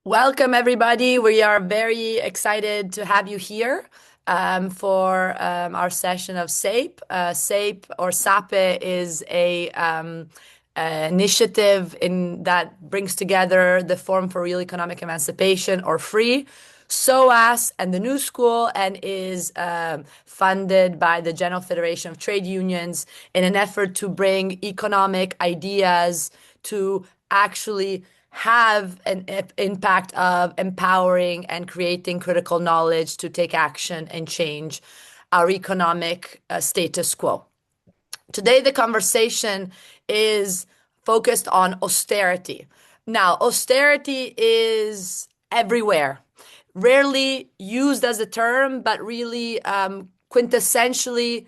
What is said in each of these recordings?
Welcome, everybody. We are very excited to have you here for our session of SAPE. SAPE or SAPE is a initiative that brings together the Forum for Real Economic Emancipation, or FREE, SOAS, and the New School, and is funded by the General Federation of Trade Unions in an effort to bring economic ideas to actually have an impact of empowering and creating critical knowledge to take action and change our economic status quo. Today, the conversation is focused on austerity. Now, austerity is everywhere, rarely used as a term, but really quintessentially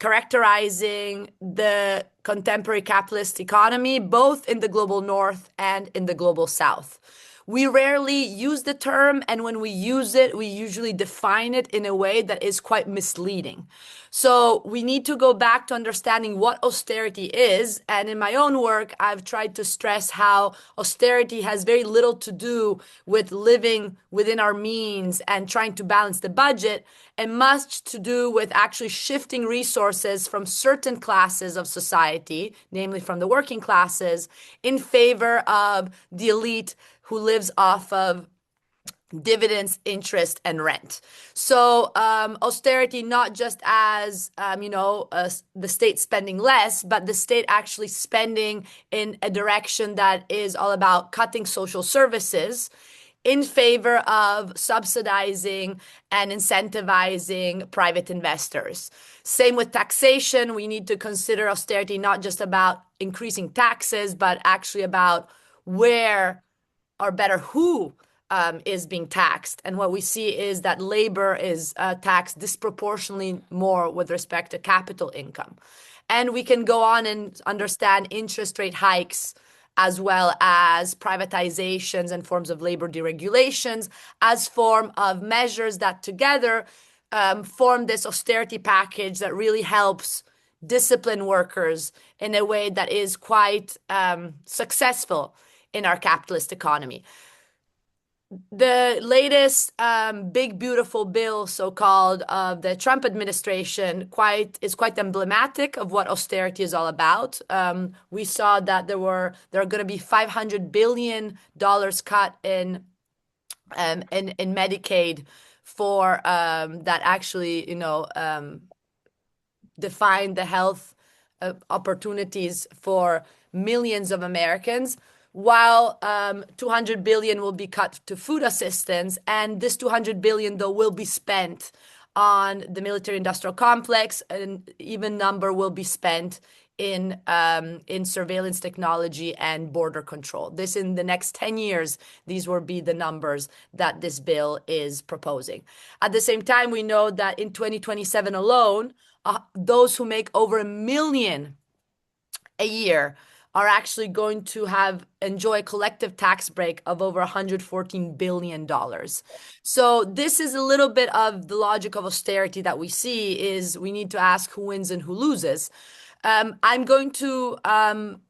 characterizing the contemporary capitalist economy, both in the global north and in the global south. We rarely use the term, and when we use it, we usually define it in a way that is quite misleading. So we need to go back to understanding what austerity is. And in my own work, I've tried to stress how austerity has very little to do with living within our means and trying to balance the budget, and much to do with actually shifting resources from certain classes of society, namely from the working classes, in favor of the elite who lives off of dividends, interest, and rent. So austerity, not just as, the state spending less, but the state actually spending in a direction that is all about cutting social services in favor of subsidizing and incentivizing private investors. Same with taxation. We need to consider austerity not just about increasing taxes, but actually about where, or better, who is being taxed. And what we see is that labor is taxed disproportionately more with respect to capital income. And we can go on and understand interest rate hikes, as well as privatizations and forms of labor deregulations, as form of measures that together form this austerity package that really helps discipline workers in a way that is quite successful in our capitalist economy. The latest big beautiful bill, so-called, of the Trump administration is quite emblematic of what austerity is all about. We saw that there are going to be $500 billion cut in Medicaid for that actually define the health opportunities for millions of Americans, while 200 billion will be cut to food assistance. And this 200 billion, though, will be spent on the military industrial complex, and even number will be spent in surveillance technology and border control. This, in the next 10 years, these will be the numbers that this bill is proposing. At the same time, we know that in 2027 alone, those who make over $1 million a year are actually going to enjoy a collective tax break of over $114 billion. So this is a little bit of the logic of austerity that we see. Is we need to ask who wins and who loses. I'm going to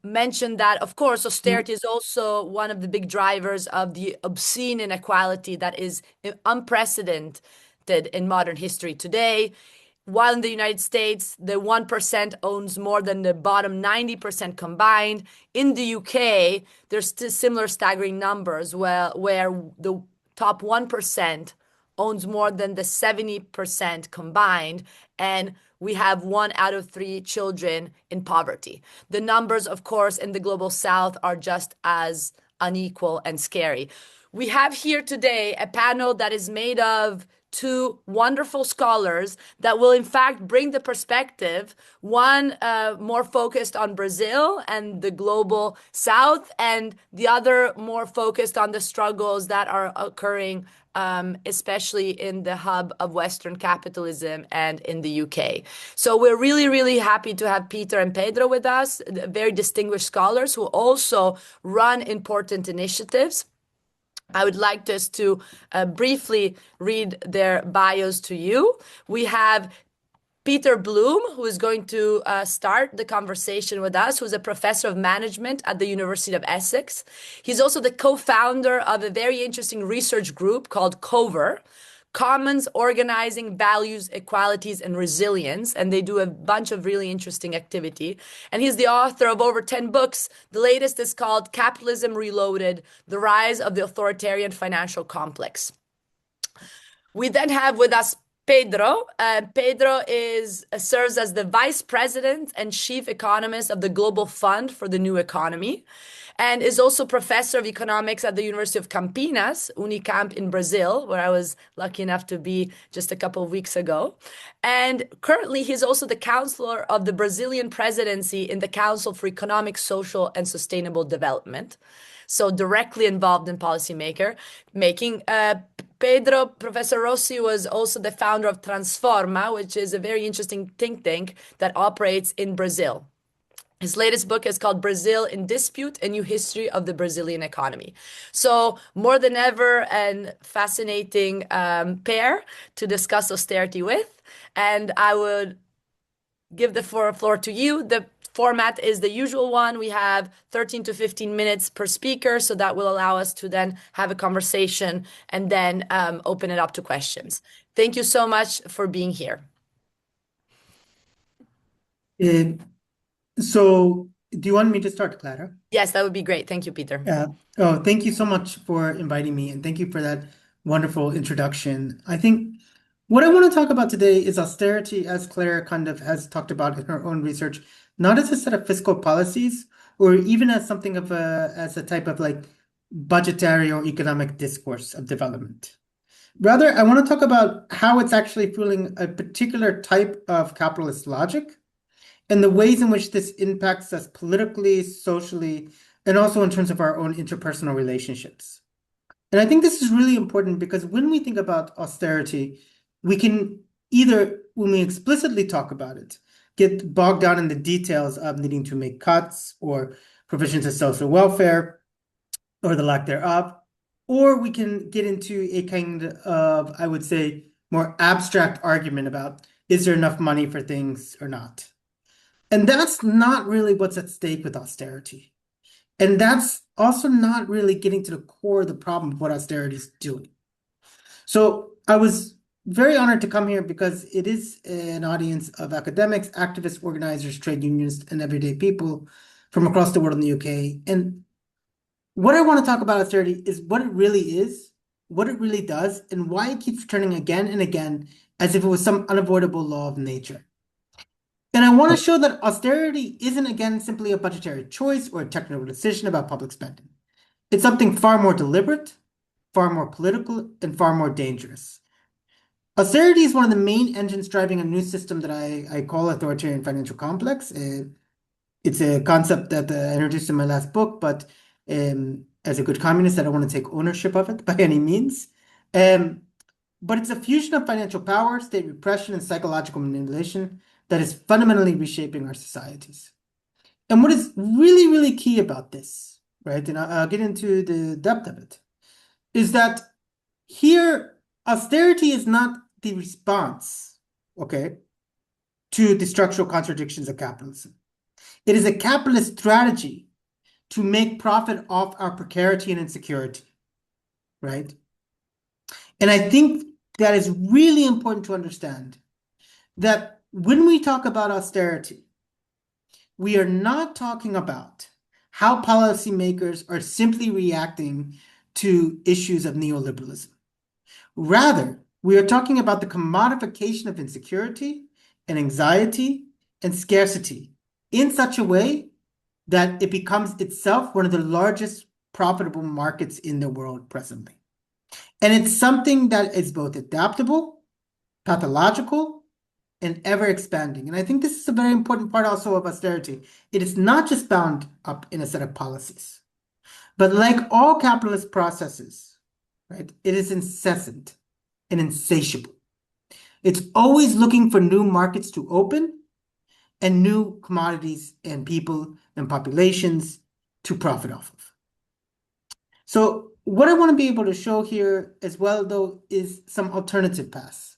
mention that, of course, austerity is also one of the big drivers of the obscene inequality that is unprecedented in modern history today. While in the United States, the 1% owns more than the bottom 90% combined, in the UK, there's still similar staggering numbers where the top 1% owns more than the 70% combined, and we have 1 out of 3 children in poverty. The numbers, of course, in the global south are just as unequal and scary. We have here today a panel that is made of 2 wonderful scholars that will in fact bring the perspective, one more focused on Brazil and the global south, and the other more focused on the struggles that are occurring especially in the hub of Western capitalism and in the UK. So we're really, really happy to have Peter and Pedro with us, very distinguished scholars who also run important initiatives. I would like just to briefly read their bios to you. We have Peter Bloom, who is going to start the conversation with us, who's a professor of management at the University of Essex. He's also the co-founder of a very interesting research group called COVER, Commons Organizing Values, Equalities, and Resilience. And they do a bunch of really interesting activity. And he's the author of over 10 books. The latest is called Capitalism Reloaded, The Rise of the Authoritarian Financial Complex. We then have with us Pedro. Pedro serves as the vice president and chief economist of the Global Fund for the New Economy, and is also professor of economics at the University of Campinas, Unicamp in Brazil, where I was lucky enough to be just a couple of weeks ago. And currently, he's also the counselor of the Brazilian presidency in the Council for Economic, Social, and Sustainable Development. So directly involved in policymaker making. Pedro, Professor Rossi was also the founder of Transforma, which is a very interesting think tank that operates in Brazil. His latest book is called Brazil in Dispute, A New History of the Brazilian Economy. So more than ever, a fascinating pair to discuss austerity with. And I would give the floor to you. The format is the usual one. We have 13 to 15 minutes per speaker, so that will allow us to then have a conversation and then open it up to questions. Thank you so much for being here. So do you want me to start, Clara? Yes, that would be great. Thank you, Peter. Thank you so much for inviting me, and thank you for that wonderful introduction. I think what I want to talk about today is austerity, as Clara kind of has talked about in her own research, not as a set of fiscal policies, or even as something of as a type of like budgetary or economic discourse of development. Rather, I want to talk about how it's actually fueling a particular type of capitalist logic and the ways in which this impacts us politically, socially, and also in terms of our own interpersonal relationships. And I think this is really important because when we think about austerity, we can either, when we explicitly talk about it, get bogged down in the details of needing to make cuts or provisions of social welfare or the lack thereof, or we can get into a kind of, I would say, more abstract argument about is there enough money for things or not? And that's not really what's at stake with austerity. And that's also not really getting to the core of the problem of what austerity is doing. So I was very honored to come here because it is an audience of academics, activists, organizers, trade unions, and everyday people from across the world in the UK. And what I want to talk about austerity is what it really is, what it really does, and why it keeps returning again and again as if it was some unavoidable law of nature. And I want to show that austerity isn't, again, simply a budgetary choice or a technical decision about public spending. It's something far more deliberate, far more political, and far more dangerous. Austerity is one of the main engines driving a new system that I call authoritarian financial complex. It's a concept that I introduced in my last book, but as a good communist, I don't want to take ownership of it by any means. But it's a fusion of financial power, state repression, and psychological manipulation that is fundamentally reshaping our societies. And what is really, really key about this, right, and I'll get into the depth of it, is that here, austerity is not the response, okay, to the structural contradictions of capitalism. It is a capitalist strategy to make profit off our precarity and insecurity, right? And I think that is really important to understand that when we talk about austerity, we are not talking about how policymakers are simply reacting to issues of neoliberalism. Rather, we are talking about the commodification of insecurity and anxiety and scarcity in such a way that it becomes itself one of the largest profitable markets in the world presently. And it's something that is both adaptable, pathological, and ever expanding. And I think this is a very important part also of austerity. It is not just bound up in a set of policies, but like all capitalist processes, right, it is incessant and insatiable. It's always looking for new markets to open and new commodities and people and populations to profit off of. So what I want to be able to show here as well, though, is some alternative paths.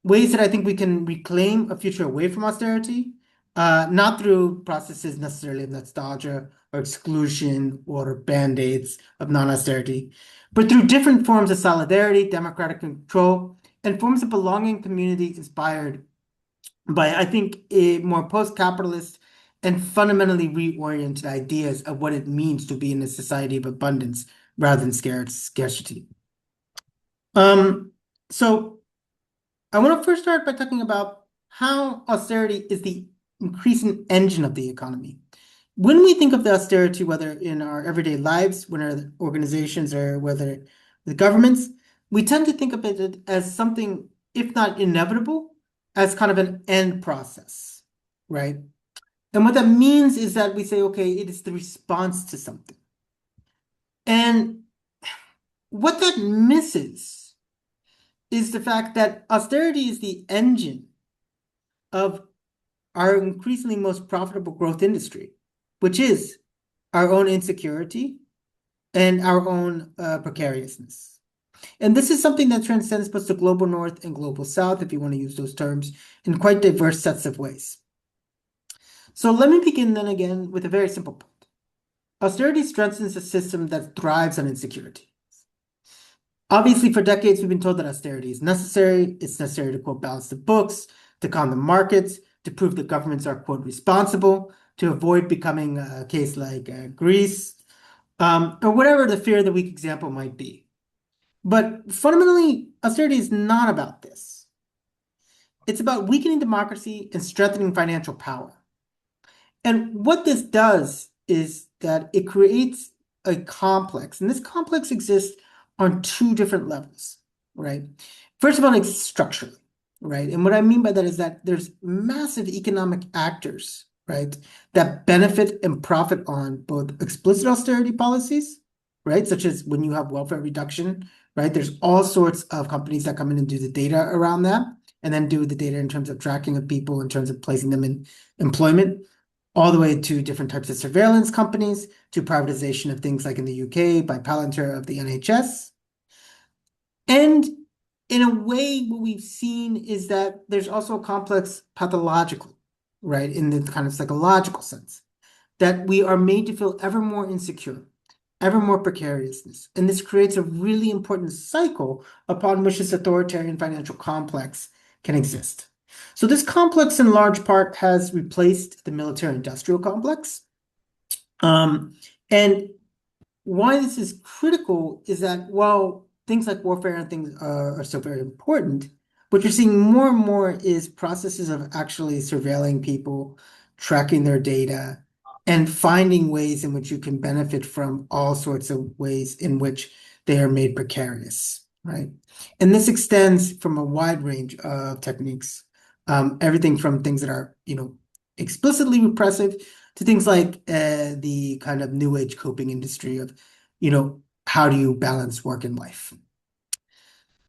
ways that I think we can reclaim a future away from austerity, not through processes necessarily of nostalgia or exclusion or band-aids of non-austerity, but through different forms of solidarity, democratic control, and forms of belonging community inspired by, I think, a more post-capitalist and fundamentally reoriented ideas of what it means to be in a society of abundance rather than scarcity. Um, so I want to first start by talking about how austerity is the increasing engine of the economy. When we think of the austerity, whether in our everyday lives, when our organizations, or whether the governments, we tend to think of it as something, if not inevitable, as kind of an end process, right? And what that means is that we say, okay, it is the response to something. And what that misses is the fact that austerity is the engine of our increasingly most profitable growth industry, which is our own insecurity and our own precariousness. And this is something that transcends both the global north and global south, if you want to use those terms, in quite diverse sets of ways. So let me begin then again with a very simple point. Austerity strengthens a system that thrives on insecurity. Obviously, for decades, we've been told that austerity is necessary. It's necessary to, quote, balance the books, to calm the markets, to prove that governments are, quote, responsible, to avoid becoming a case like Greece, or whatever the fear of the weak example might be. But fundamentally, austerity is not about this. It's about weakening democracy and strengthening financial power. And what this does is that it creates a complex, and this complex exists on two different levels, right? First of all, it's structurally, right? And what I mean by that is that there's massive economic actors, right, that benefit and profit on both explicit austerity policies, right, such as when you have welfare reduction, right? There's all sorts of companies that come in and do the data around that, and then do the data in terms of tracking of people, in terms of placing them in employment, all the way to different types of surveillance companies, to privatization of things like in the UK by Palantir of the NHS. And in a way, what we've seen is that there's also a complex pathological, right, in the kind of psychological sense, that we are made to feel ever more insecure, ever more precariousness. And this creates a really important cycle upon which this authoritarian financial complex can exist. So this complex, in large part, has replaced the military-industrial complex. And why this is critical is that while things like warfare and things are still very important, what you're seeing more and more is processes of actually surveilling people, tracking their data, and finding ways in which you can benefit from all sorts of ways in which they are made precarious, right? And this extends from a wide range of techniques, everything from things that are, explicitly repressive to things like the kind of new age coping industry of, how do you balance work and life?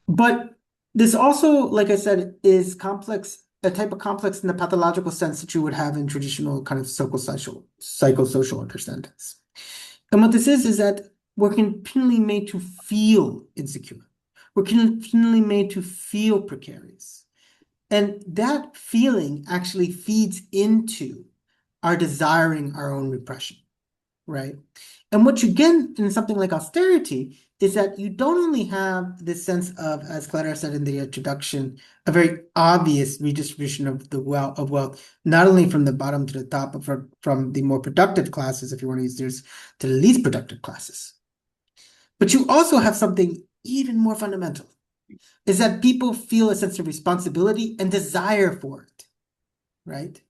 But this also, like I said, is complex, a type of complex in the pathological sense that you would have in traditional kind of psychosocial understandings. And what this is that we're continually made to feel insecure. We're continually made to feel precarious. And that feeling actually feeds into our desiring our own repression, right? And what you get in something like austerity is that you don't only have this sense of, as Clara said in the introduction, a very obvious redistribution of the wealth, not only from the bottom to the top, but from the more productive classes, if you want to use this, to the least productive classes. But you also have something even more fundamental, is that people feel a sense of responsibility and desire for it, right?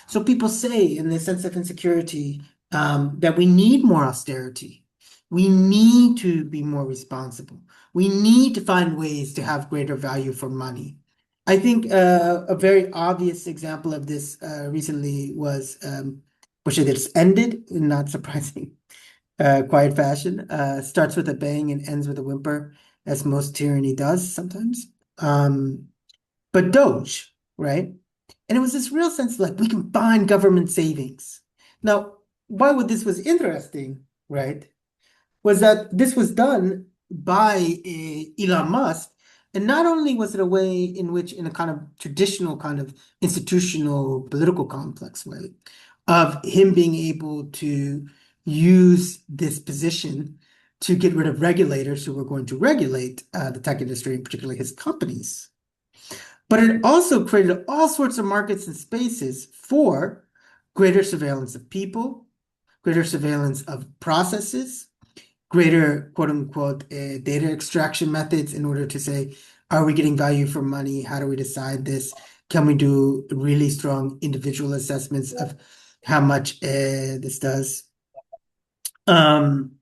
So people say, in the sense of insecurity, that we need more austerity. We need to be more responsible. We need to find ways to have greater value for money. I think a very obvious example of this recently was, which it just ended in not surprising quiet fashion. Starts with a bang and ends with a whimper, as most tyranny does sometimes. But Doge, right? And it was this real sense like we can find government savings. Now, why would this was interesting, right? Was that this was done by Elon Musk And not only was it a way in which, in a kind of traditional kind of institutional political complex way, of him being able to use this position to get rid of regulators who were going to regulate the tech industry, and particularly his companies. But it also created all sorts of markets and spaces for greater surveillance of people, greater surveillance of processes, greater quote unquote data extraction methods in order to say, are we getting value for money? How do we decide this? Can we do really strong individual assessments of how much this does? Um,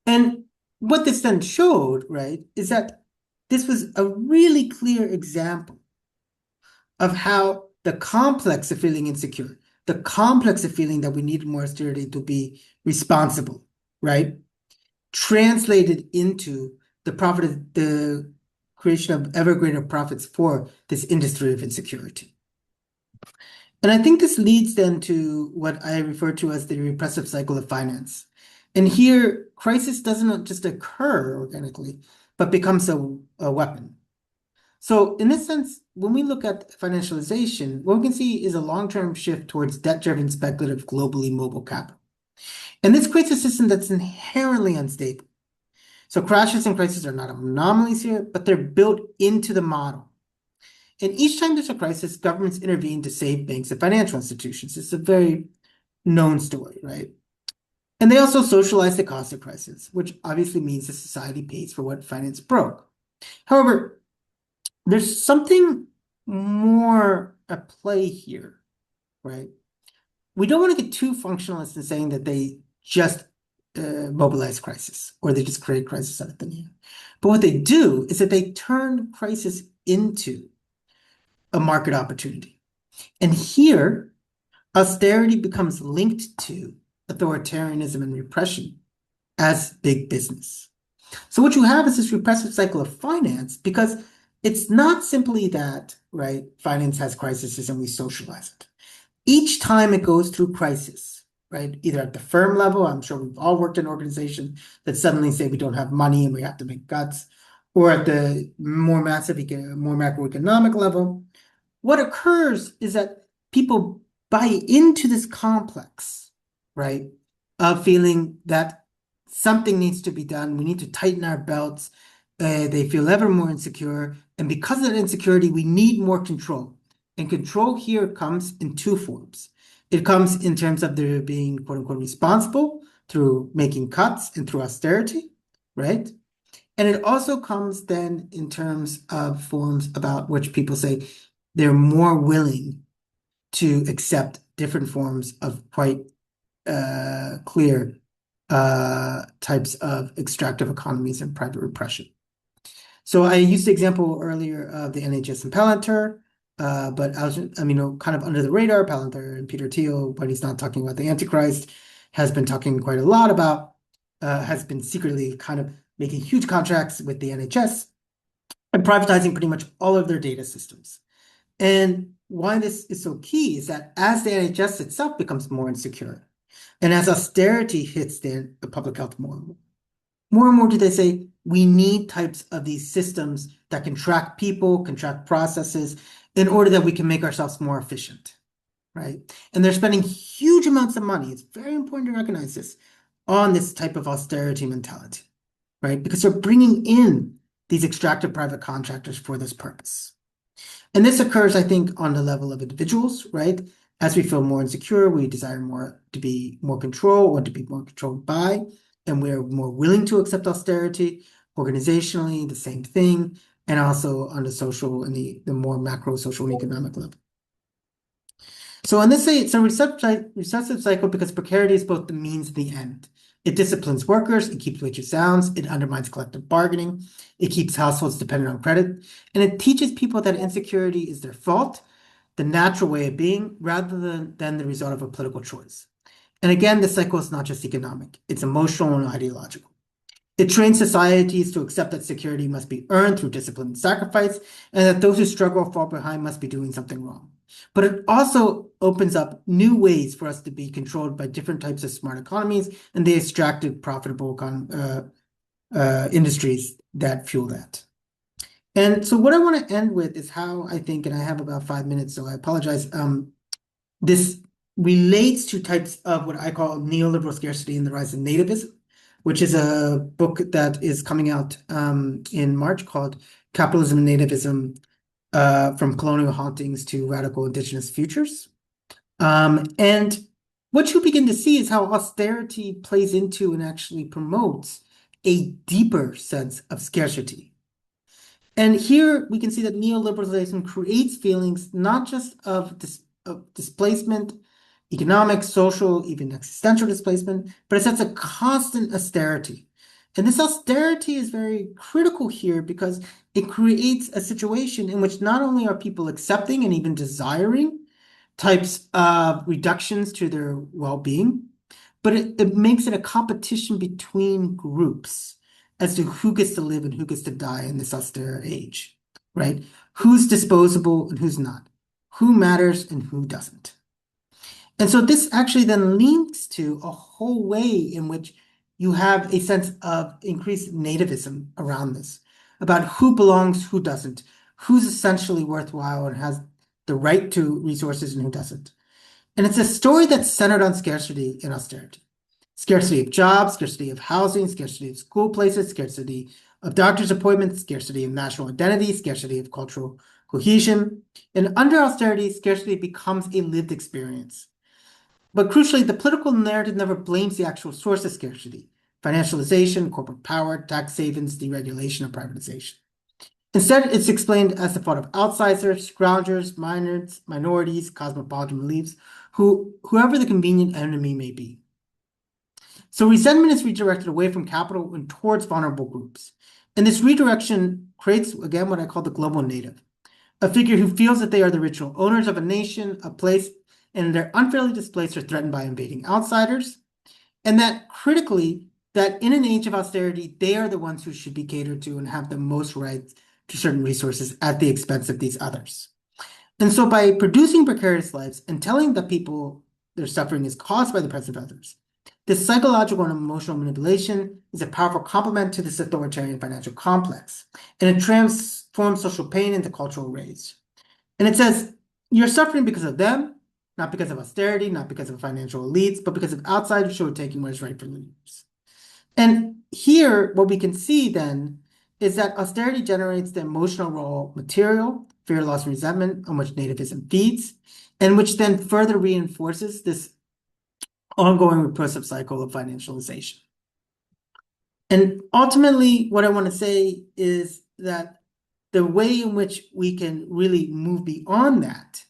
and what this then showed, right, is that this was a really clear example of how the complex of feeling insecure, the complex of feeling that we need more austerity to be responsible, right, translated into the creation of ever greater profits for this industry of insecurity. And I think this leads then to what I refer to as the repressive cycle of finance. And here, crisis doesn't just occur organically, but becomes a weapon. So in this sense, when we look at financialization, what we can see is a long-term shift towards debt-driven speculative globally mobile capital. And this creates a system that's inherently unstable. So crashes and crises are not anomalies here, but they're built into the model. And each time there's a crisis, governments intervene to save banks and financial institutions. It's a very known story, right? And they also socialize the cost of crisis, which obviously means that society pays for what finance broke. However, there's something more at play here, right? We don't want to get too functionalist in saying that they just mobilize crisis or they just create crisis out of thin air. But what they do is that they turn crisis into a market opportunity. And here, austerity becomes linked to authoritarianism and repression as big business. So what you have is this repressive cycle of finance because it's not simply that, right, finance has crises and we socialize it. Each time it goes through crisis, right, either at the firm level, I'm sure we've all worked in organizations that suddenly say we don't have money and we have to make cuts, or at the more massive, more macroeconomic level, what occurs is that people buy into this complex, right, of feeling that something needs to be done. We need to tighten our belts. They feel ever more insecure. And because of that insecurity, we need more control. And control here comes in two forms. It comes in terms of there being, quote unquote, responsible through making cuts and through austerity, right? And it also comes then in terms of forms about which people say they're more willing to accept different forms of quite clear types of extractive economies and private repression. So I used the example earlier of the NHS and Palantir, but kind of under the radar, Palantir and Peter Thiel, when he's not talking about the Antichrist, has been talking quite a lot about, has been secretly kind of making huge contracts with the NHS and privatizing pretty much all of their data systems. And why this is so key is that as the NHS itself becomes more insecure, and as austerity hits the public health more and more do they say, we need types of these systems that can track people, can track processes, in order that we can make ourselves more efficient, right? And they're spending huge amounts of money. It's very important to recognize this on this type of austerity mentality, right? Because they're bringing in these extractive private contractors for this purpose. And this occurs, I think, on the level of individuals, right? As we feel more insecure, we desire more to be more control or to be more controlled by, and we're more willing to accept austerity. Organizationally, the same thing, and also on the social and the more macro social and economic level. So on this, it's a recessive cycle because precarity is both the means and the end. It disciplines workers, it keeps wages down, it undermines collective bargaining, it keeps households dependent on credit, and it teaches people that insecurity is their fault, the natural way of being, rather than the result of a political choice. And again, the cycle is not just economic, it's emotional and ideological. It trains societies to accept that security must be earned through discipline and sacrifice, and that those who struggle or fall behind must be doing something wrong. But it also opens up new ways for us to be controlled by different types of smart economies and the extractive, profitable industries that fuel that. And so what I want to end with is how I think, and I have about 5 minutes, so I apologize. This relates to types of what I call neoliberal scarcity and the rise of nativism, which is a book that is coming out in March called Capitalism and Nativism from Colonial Hauntings to Radical Indigenous Futures. And what you begin to see is how austerity plays into and actually promotes a deeper sense of scarcity. And here we can see that neoliberalism creates feelings not just of displacement, economic, social, even existential displacement, but it sets a constant austerity. And this austerity is very critical here because it creates a situation in which not only are people accepting and even desiring types of reductions to their well-being, but it makes it a competition between groups as to who gets to live and who gets to die in this austere age, right? Who's disposable and who's not, who matters and who doesn't. And so this actually then links to a whole way in which you have a sense of increased nativism around this, about who belongs, who doesn't, who's essentially worthwhile and has the right to resources and who doesn't. And it's a story that's centered on scarcity and austerity. Scarcity of jobs, scarcity of housing, scarcity of school places, scarcity of doctor's appointments, scarcity of national identity, scarcity of cultural cohesion. And under austerity, scarcity becomes a lived experience. But crucially, the political narrative never blames the actual source of scarcity: financialization, corporate power, tax havens, deregulation, or privatization. Instead, it's explained as the fault of outsiders, scroungers, minorities, cosmopolitan elites, whoever the convenient enemy may be. So resentment is redirected away from capital and towards vulnerable groups. And this redirection creates, again, what I call the global native, a figure who feels that they are the ritual owners of a nation, a place, and they're unfairly displaced or threatened by invading outsiders. And that critically, that in an age of austerity, they are the ones who should be catered to and have the most rights to certain resources at the expense of these others. And so by producing precarious lives and telling the people their suffering is caused by the presence of others, this psychological and emotional manipulation is a powerful complement to this authoritarian financial complex, and it transforms social pain into cultural rage. And it says, you're suffering because of them, not because of austerity, not because of financial elites, but because of outsiders who are taking what is rightfully yours. And here, what we can see then is that austerity generates the emotional raw material, fear, loss, and resentment, on which nativism feeds, and which then further reinforces this ongoing repressive cycle of financialization. And ultimately, what I want to say is that the way in which we can really move beyond that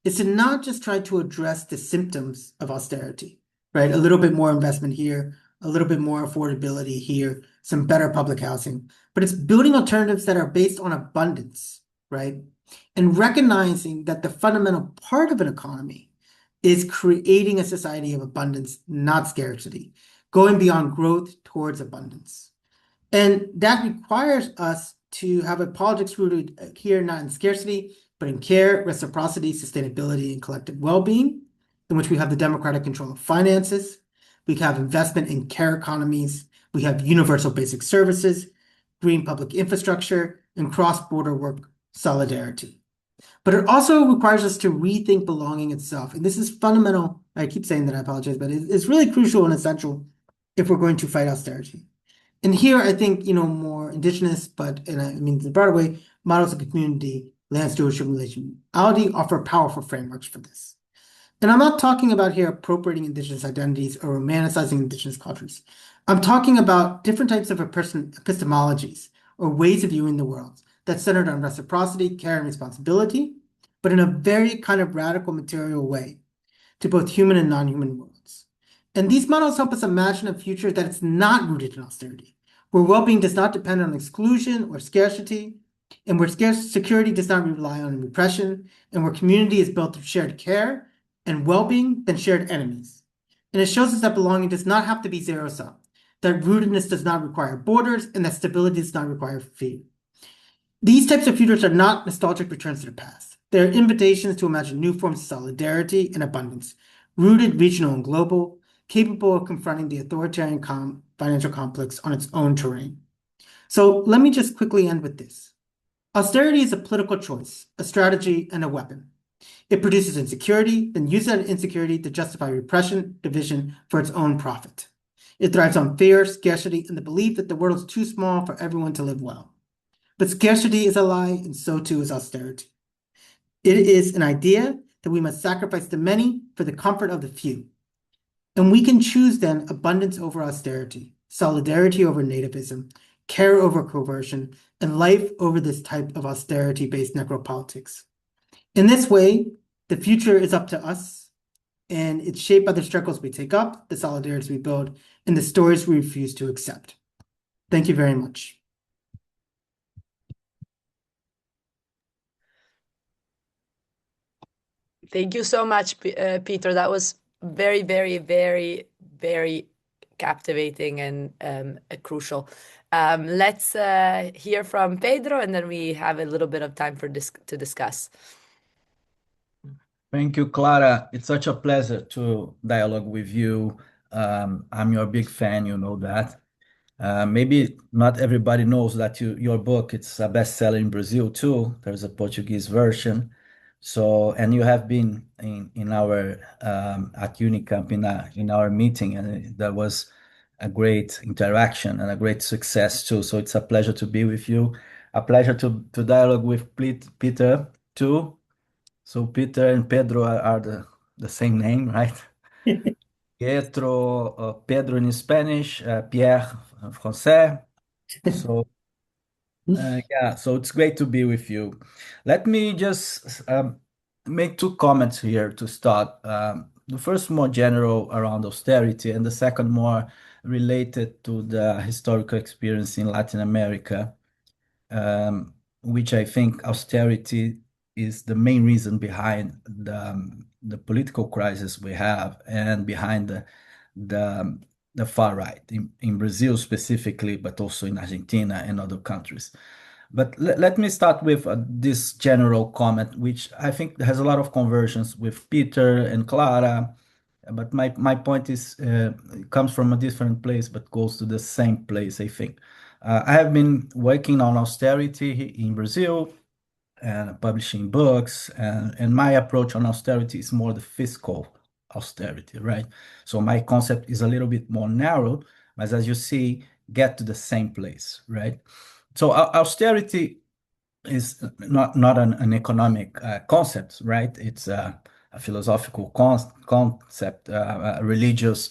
is to not just try to address the symptoms of austerity, right? A little bit more investment here, a little bit more affordability here, some better public housing, but it's building alternatives that are based on abundance, right? And recognizing that the fundamental part of an economy is creating a society of abundance, not scarcity, going beyond growth towards abundance. And that requires us to have a politics rooted here, not in scarcity, but in care, reciprocity, sustainability, and collective well-being, in which we have the democratic control of finances, we have investment in care economies, we have universal basic services, green public infrastructure, and cross-border work solidarity. But it also requires us to rethink belonging itself. And this is fundamental. I keep saying that, I apologize, but it's really crucial and essential if we're going to fight austerity. And here, I think, more indigenous, and I mean, in the broader way, models of community, land stewardship, relationality offer powerful frameworks for this. And I'm not talking about here appropriating indigenous identities or romanticizing indigenous cultures. I'm talking about different types of epistemologies or ways of viewing the world that's centered on reciprocity, care, and responsibility, but in a very kind of radical material way to both human and non-human worlds. And these models help us imagine a future that is not rooted in austerity, where well-being does not depend on exclusion or scarcity, and where security does not rely on repression, and where community is built through shared care and well-being than shared enemies. And it shows us that belonging does not have to be zero-sum, that rootedness does not require borders, and that stability does not require fear. These types of futures are not nostalgic returns to the past. They're invitations to imagine new forms of solidarity and abundance, rooted, regional, and global, capable of confronting the authoritarian financial complex on its own terrain. So let me just quickly end with this. Austerity is a political choice, a strategy, and a weapon. It produces insecurity, then uses that insecurity to justify repression, division for its own profit. It thrives on fear, scarcity, and the belief that the world is too small for everyone to live well. But scarcity is a lie, and so too is austerity. It is an idea that we must sacrifice the many for the comfort of the few. And we can choose then abundance over austerity, solidarity over nativism, care over coercion, and life over this type of austerity-based necropolitics. In this way, the future is up to us, and it's shaped by the struggles we take up, the solidarities we build, and the stories we refuse to accept. Thank you very much. Thank you so much, Peter. That was very, very, very, very captivating and crucial. Let's hear from Pedro, and then we have a little bit of time to discuss. Thank you, Clara. It's such a pleasure to dialogue with you. I'm your big fan, you know that. Maybe not everybody knows that your book it's a bestseller in Brazil too. There's a Portuguese version. So, and you have been in our at Unicamp in our meeting, and that was a great interaction and a great success too. So it's a pleasure to be with you. A pleasure to dialogue with Peter too. So Peter and Pedro are the same name, right? Pietro, Pedro in Spanish, Pierre in Français. So yeah, so it's great to be with you. Let me just make two comments here to start. The first more general around austerity, and the second more related to the historical experience in Latin America, which I think austerity is the main reason behind the political crisis we have and behind the far right in Brazil specifically, but also in Argentina and other countries. But let me start with this general comment, which I think has a lot of conversions with Peter and Clara. But my point is it comes from a different place, but goes to the same place, I think. I have been working on austerity in Brazil and publishing books, and my approach on austerity is more the fiscal austerity, right? So my concept is a little bit more narrow, but as you see, get to the same place, right? So austerity is not an economic concept, right? It's a philosophical concept, a religious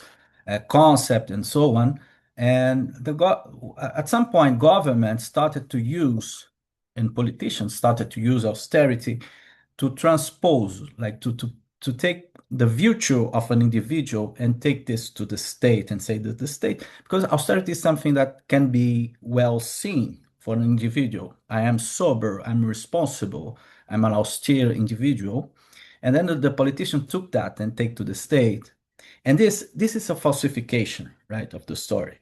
concept, and so on. And at some point, government started to use, and politicians started to use austerity to transpose, like to take the virtue of an individual and take this to the state and say that the state, because austerity is something that can be well seen for an individual. I am sober, I'm responsible, I'm an austere individual. And then the politician took that and take to the state. And this is a falsification, right, of the story.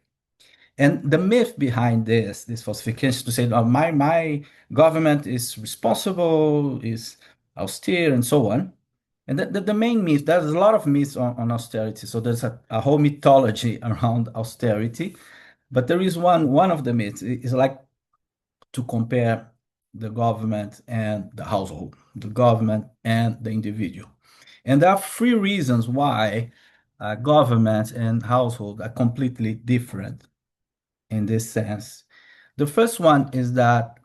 And the myth behind this falsification to say, oh, my government is responsible, is austere, and so on. And the main myth, there's a lot of myths on austerity. So there's a whole mythology around austerity. But there is one of the myths is like to compare the government and the household, the government and the individual. And there are three reasons why government and household are completely different in this sense. The first one is that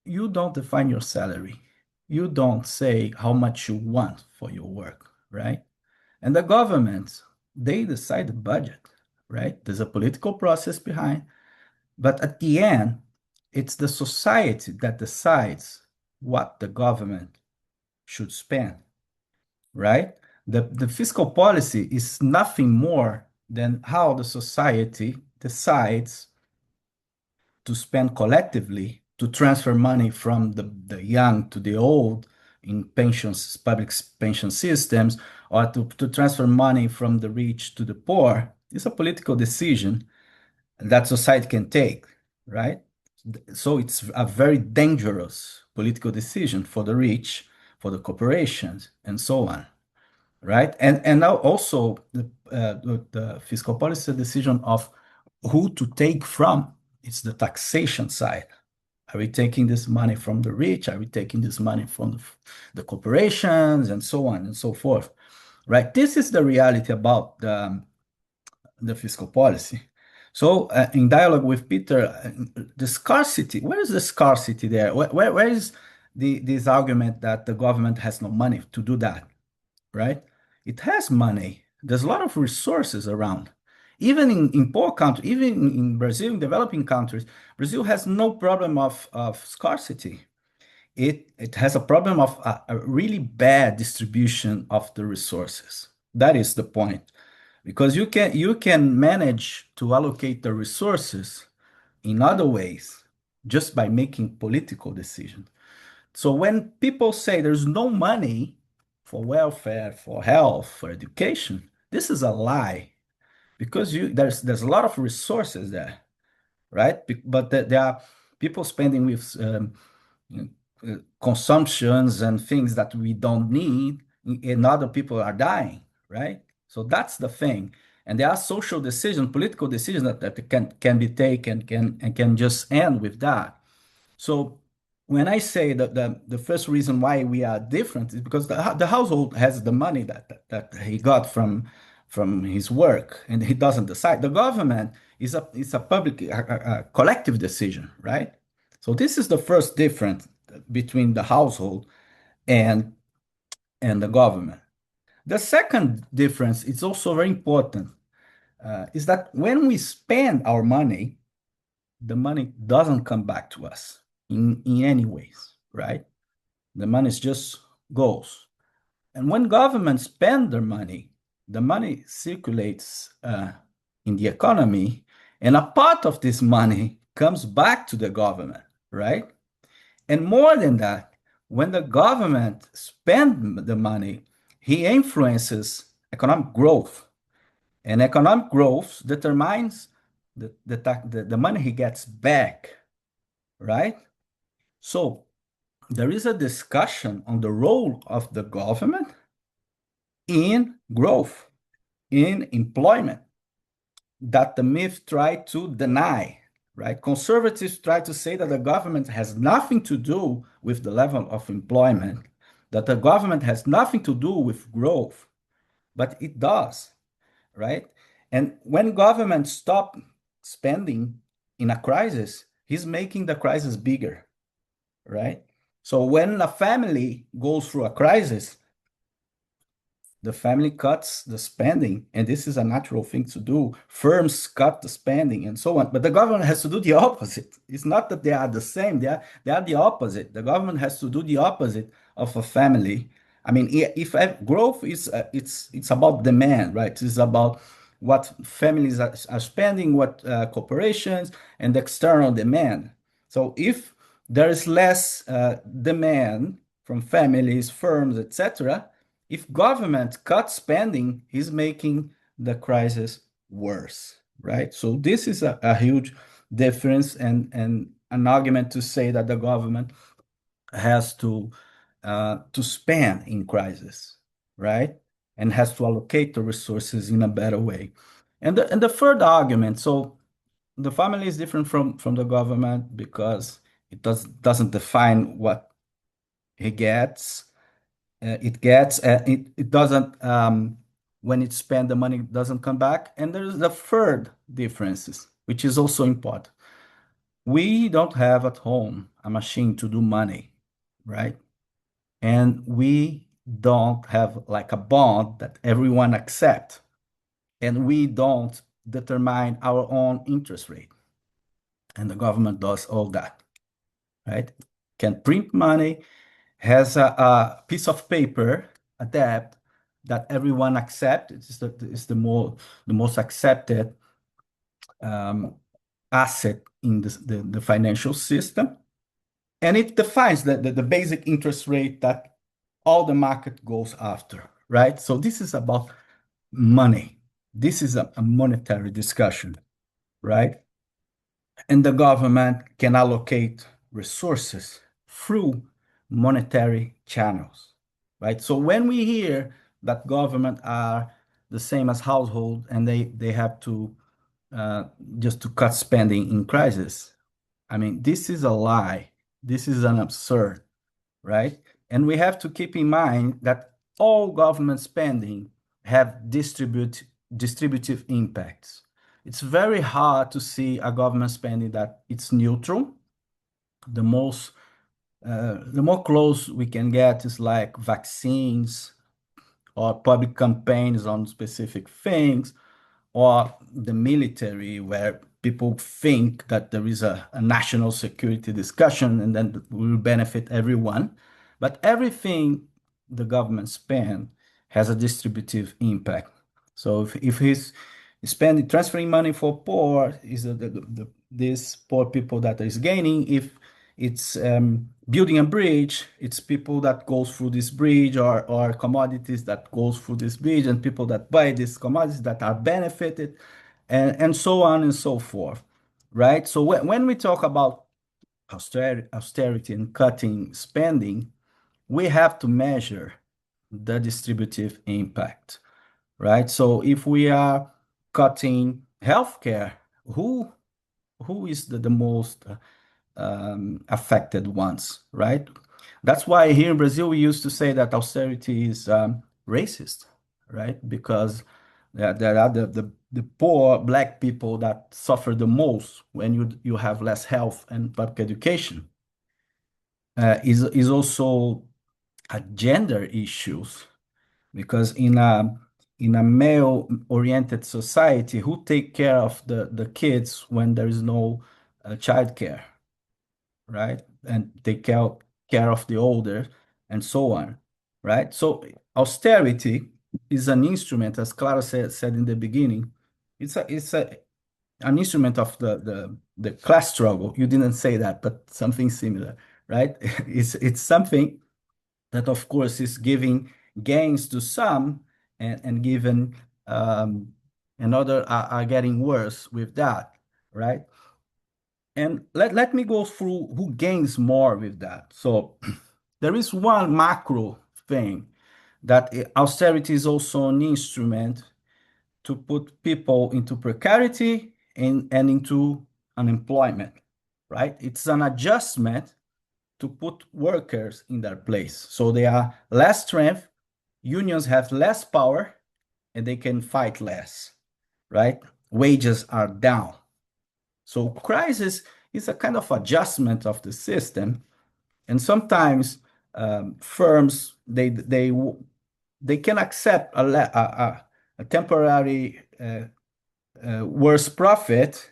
you don't define your salary. You don't say how much you want for your work, right? And the government, they decide the budget, right? There's a political process behind, but at the end, it's the society that decides what the government should spend, right? The fiscal policy is nothing more than how the society decides to spend collectively to transfer money from the young to the old in pensions, public pension systems, or to transfer money from the rich to the poor. It's a political decision that society can take, right? So it's a very dangerous political decision for the rich, for the corporations, and so on, right? And now also the fiscal policy decision of who to take from. It's the taxation side. Are we taking this money from the rich? Are we taking this money from the corporations and so on and so forth? Right? This is the reality about the fiscal policy. So, in dialogue with Peter, the scarcity, where is the scarcity there? Where is this argument that the government has no money to do that, right? It has money. There's a lot of resources around. Even in poor countries, even in Brazil, in developing countries, Brazil has no problem of scarcity. It has a problem of a really bad distribution of the resources. That is the point, because you can manage to allocate the resources in other ways just by making political decisions. So when people say there's no money for welfare, for health, for education, this is a lie, because there's a lot of resources there, right? But there are people spending with consumptions and things that we don't need, and other people are dying, right? So that's the thing. And there are social decisions, political decisions that can be taken can just end with that. So when I say that the first reason why we are different is because the household has the money that he got from his work, and he doesn't decide. The government is a public a collective decision, right? So this is the first difference between the household and the government. The second difference is also very important, is that when we spend our money, the money doesn't come back to us in any ways, right? The money just goes. And when governments spend their money, the money circulates in the economy, and a part of this money comes back to the government, right? And more than that, when the government spends the money, he influences economic growth. And economic growth determines the money he gets back, right? So there is a discussion on the role of the government in growth, in employment, that the myth try to deny, right? Conservatives try to say that the government has nothing to do with the level of employment, that the government has nothing to do with growth, but it does, right? And when government stop spending in a crisis, he's making the crisis bigger, right? So when a family goes through a crisis, the family cuts the spending, and this is a natural thing to do. Firms cut the spending and so on, but the government has to do the opposite. It's not that they are the same, they are the opposite. The government has to do the opposite of a family. I mean, if growth is it's about demand, right? It's about what families are spending, what corporations, and external demand. So if there is less demand from families, firms, etc., if government cuts spending, he's making the crisis worse, right? So this is a huge difference, and an argument to say that the government has to spend in crisis, right? And has to allocate the resources in a better way. And the third argument, so the family is different from the government because it doesn't define what he gets. It doesn't, when it spent the money, doesn't come back. And there's the third differences, which is also important. We don't have at home a machine to do money, right? And we don't have like a bond that everyone accept, and we don't determine our own interest rate. And the government does all that, right? Can print money, has a piece of paper, a debt that everyone accepts. It's the most accepted asset in the financial system. And it defines the basic interest rate that all the market goes after, right? So this is about money. This is a monetary discussion, right? And the government can allocate resources through monetary channels, right? So when we hear that government are the same as household and they have to just to cut spending in crisis, I mean, this is a lie. This is an absurd, right? And we have to keep in mind that all government spending have distributive impacts. It's very hard to see a government spending that it's neutral. The most, the more close we can get is like vaccines or public campaigns on specific things, or the military, where people think that there is a national security discussion and then it will benefit everyone. But everything the government spend has a distributive impact. So if he's spending transferring money for poor, is these poor people that is gaining. If it's building a bridge, it's people that goes through this bridge, or commodities that goes through this bridge, and people that buy these commodities that are benefited, and so on and so forth, right? So when we talk about austerity and cutting spending, we have to measure the distributive impact, right? So if we are cutting healthcare, who is the most affected ones, right? That's why here in Brazil we used to say that austerity is racist, right? Because there are the poor black people that suffer the most when you have less health and public education. Is also a gender issues, because in a male-oriented society, who take care of the kids when there is no childcare, right? And take care of the older, and so on, right? So austerity is an instrument, as Clara said in the beginning. It's an instrument of the class struggle. You didn't say that, but something similar, right? It's something that, of course, is giving gains to some, and given and other are getting worse with that, right? And let me go through who gains more with that. So there is one macro thing, that austerity is also an instrument to put people into precarity and into unemployment, right? It's an adjustment to put workers in their place. So they are less strength, unions have less power, and they can fight less, right? Wages are down. So crisis is a kind of adjustment of the system, and sometimes firms they can accept a temporary worse profit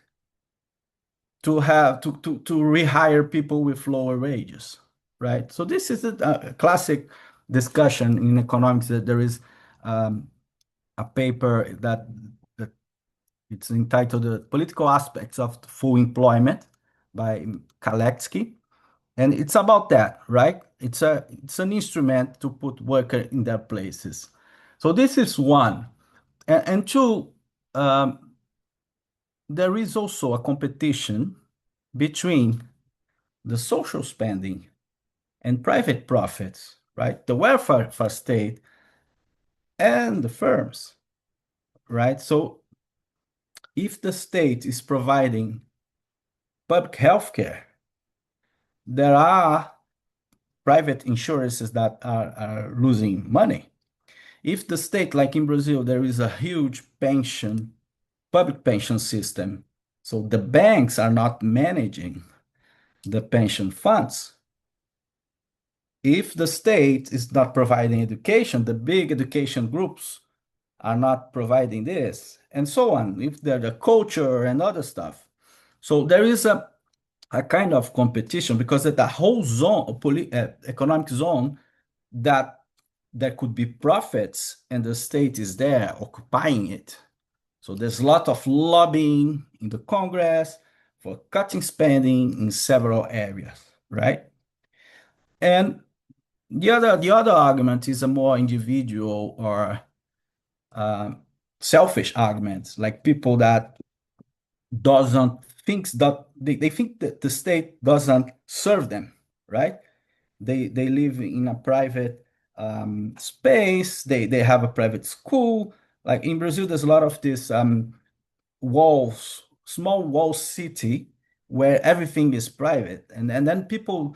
to rehire people with lower wages, right? So this is a classic discussion in economics, that there is a paper that it's entitled "The Political Aspects of Full Employment" by Kaletsky, and it's about that, right? It's an instrument to put workers in their places. So this is one, and two. There is also a competition between the social spending and private profits, right? The welfare state and the firms, right? So if the state is providing public health care, there are private insurances that are losing money. If the state, like in Brazil, there is a huge public pension system, so the banks are not managing the pension funds. If the state is not providing education, the big education groups are not providing this, and so on, if they're the culture and other stuff. So there is a kind of competition, because at the whole zone, economic zone, that there could be profits, and the state is there occupying it. So there's a lot of lobbying in the Congress for cutting spending in several areas, right? And the other argument is a more individual or selfish argument, like people that doesn't thinks that they think that the state doesn't serve them, right? They live in a private space. They have a private school. Like in Brazil, there's a lot of this walls, small wall city, where everything is private, and then people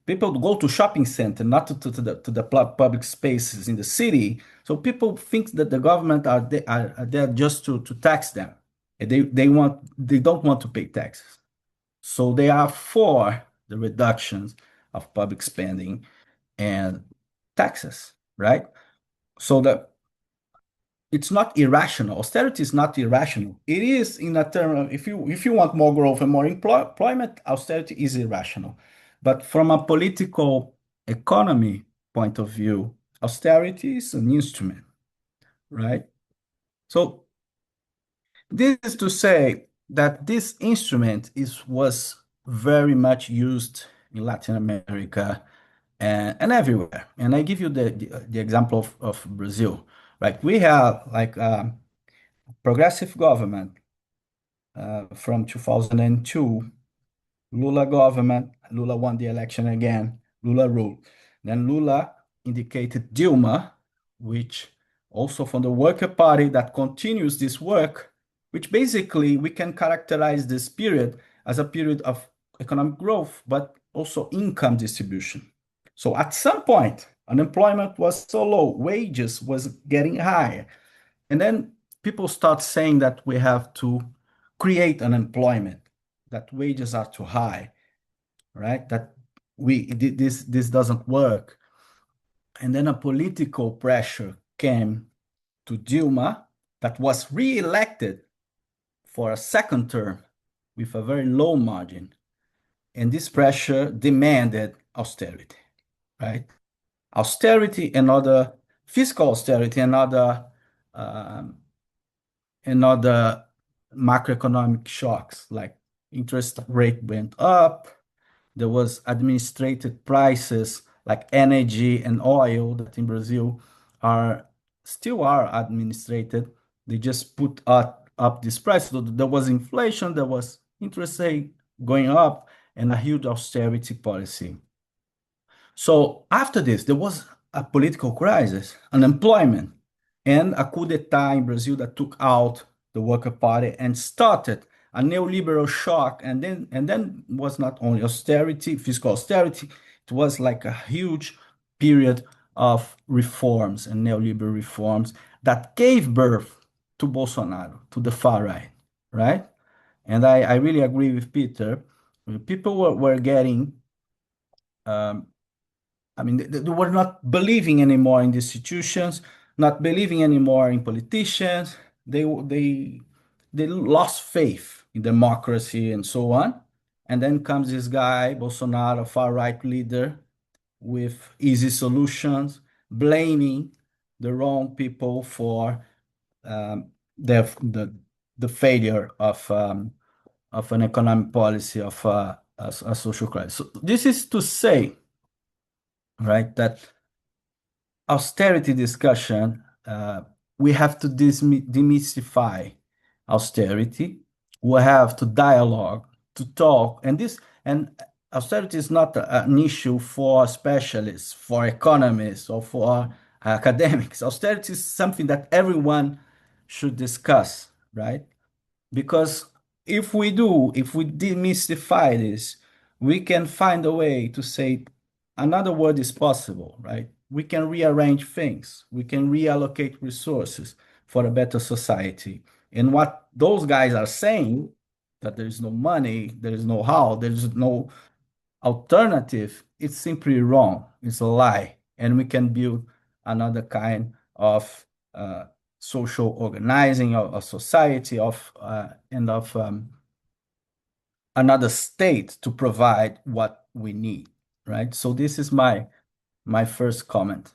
go to shopping center, not to the public spaces in the city. So people think that the government are there just to tax them. And they don't want to pay taxes. So they are for the reductions of public spending and taxes, right? So that it's not irrational. Austerity is not irrational. It is in a term of if you want more growth and more employment, austerity is irrational. But from a political economy point of view, austerity is an instrument, right? So this is to say that this instrument was very much used in Latin America and everywhere. And I give you the example of Brazil, right? We have like progressive government from 2002, Lula government, Lula won the election again, Lula ruled. Then Lula indicated Dilma, which also from the Worker Party that continues this work, which basically we can characterize this period as a period of economic growth, but also income distribution. So at some point, unemployment was so low, wages was getting higher. And then people start saying that we have to create unemployment, that wages are too high, right? That this doesn't work. And then a political pressure came to Dilma that was re-elected for a second term with a very low margin. And this pressure demanded austerity, right? Austerity and other fiscal austerity um, and other macroeconomic shocks, like interest rate went up. There was administrated prices like energy and oil that in Brazil are still are administrated. They just put up this price. So there was inflation, there was interest rate going up, and a huge austerity policy. So after this, there was a political crisis, unemployment, and a coup d'etat in Brazil that took out the Worker Party and started a neoliberal shock. And then was not only austerity, fiscal austerity, it was like a huge period of reforms and neoliberal reforms that gave birth to Bolsonaro, to the far right, right? And I really agree with Peter. People were getting um, I mean, they were not believing anymore in the institutions, not believing anymore in politicians. They lost faith in democracy and so on. And then comes this guy, Bolsonaro, far right leader, with easy solutions, blaming the wrong people for um, the failure of an economic policy of a social crisis. So this is to say, right, that austerity discussion, we have to demystify austerity. We have to dialogue, to talk, and austerity is not an issue for specialists, for economists, or for academics. Austerity is something that everyone should discuss, right? Because if we demystify this, we can find a way to say another word is possible, right? We can rearrange things, we can reallocate resources for a better society. And what those guys are saying, that there is no money, there is no how, there is no alternative, it's simply wrong. It's a lie. And we can build another kind of social organizing of society and of another state to provide what we need, right? So this is my first comment.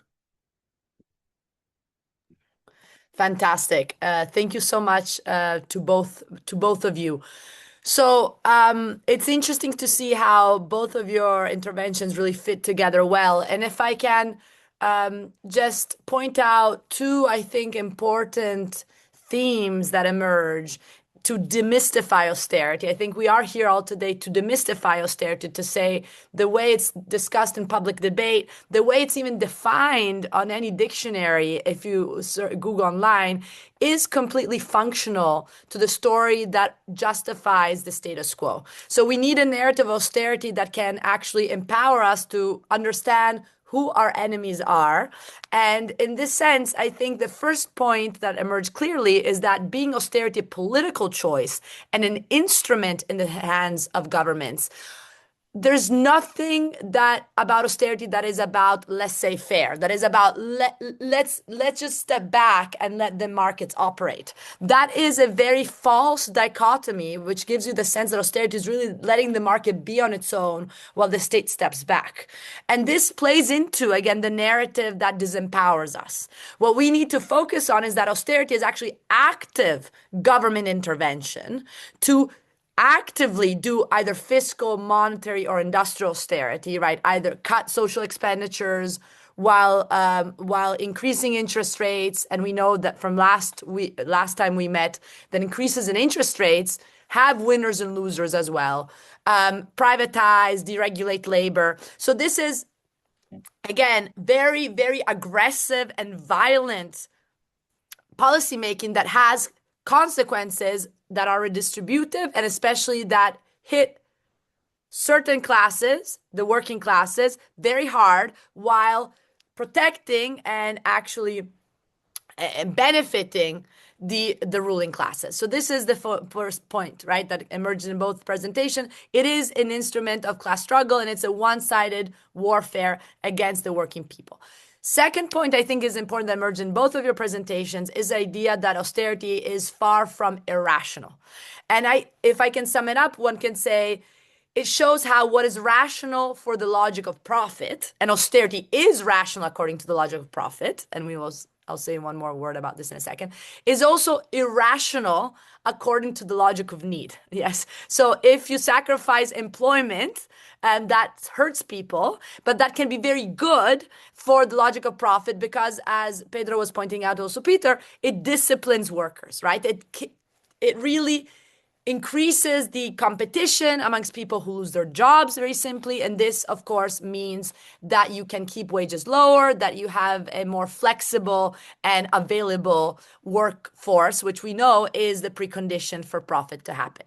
Fantastic. Thank you so much to both of you. So it's interesting to see how both of your interventions really fit together well. And if I can just point out two, I think, important themes that emerge to demystify austerity. I think we are here all today to demystify austerity, to say the way it's discussed in public debate, the way it's even defined on any dictionary, if you Google online, is completely functional to the story that justifies the status quo. So we need a narrative of austerity that can actually empower us to understand who our enemies are. And in this sense, I think the first point that emerged clearly is that being austerity a political choice and an instrument in the hands of governments, there's nothing that about austerity that is about laissez-faire, that is about let's just step back and let the markets operate. That is a very false dichotomy, which gives you the sense that austerity is really letting the market be on its own while the state steps back. And this plays into, again, the narrative that disempowers us. What we need to focus on is that austerity is actually active government intervention to actively do either fiscal, monetary, or industrial austerity, right? Either cut social expenditures while increasing interest rates. And we know that from last time we met, that increases in interest rates have winners and losers as well. Privatize, deregulate labor. So this is, again, very, very aggressive and violent policymaking that has consequences that are redistributive and especially that hit certain classes, the working classes, very hard while protecting and actually benefiting the ruling classes. So this is the first point, right, that emerges in both presentation. It is an instrument of class struggle and it's a one-sided warfare against the working people. Second point I think is important that emerged in both of your presentations is the idea that austerity is far from irrational. And if I can sum it up, one can say it shows how what is rational for the logic of profit, and austerity is rational according to the logic of profit, and I'll say one more word about this in a second, is also irrational according to the logic of need. Yes. So if you sacrifice employment, and that hurts people, but that can be very good for the logic of profit because, as Pedro was pointing out, also Peter, it disciplines workers, right? It really increases the competition amongst people who lose their jobs very simply. And this, of course, means that you can keep wages lower, that you have a more flexible and available workforce, which we know is the precondition for profit to happen.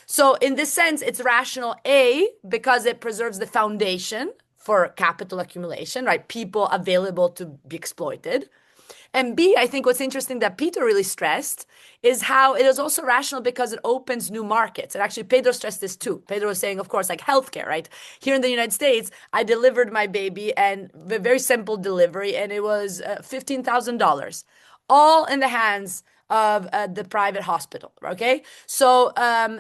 So in this sense, it's rational, A, because it preserves the foundation for capital accumulation, right? People available to be exploited. And B, I think what's interesting that Peter really stressed is how it is also rational because it opens new markets. And actually, Pedro stressed this too. Pedro was saying, of course, like healthcare, right? Here in the United States, I delivered my baby and a very simple delivery, and it was $15,000, all in the hands of the private hospital, okay? So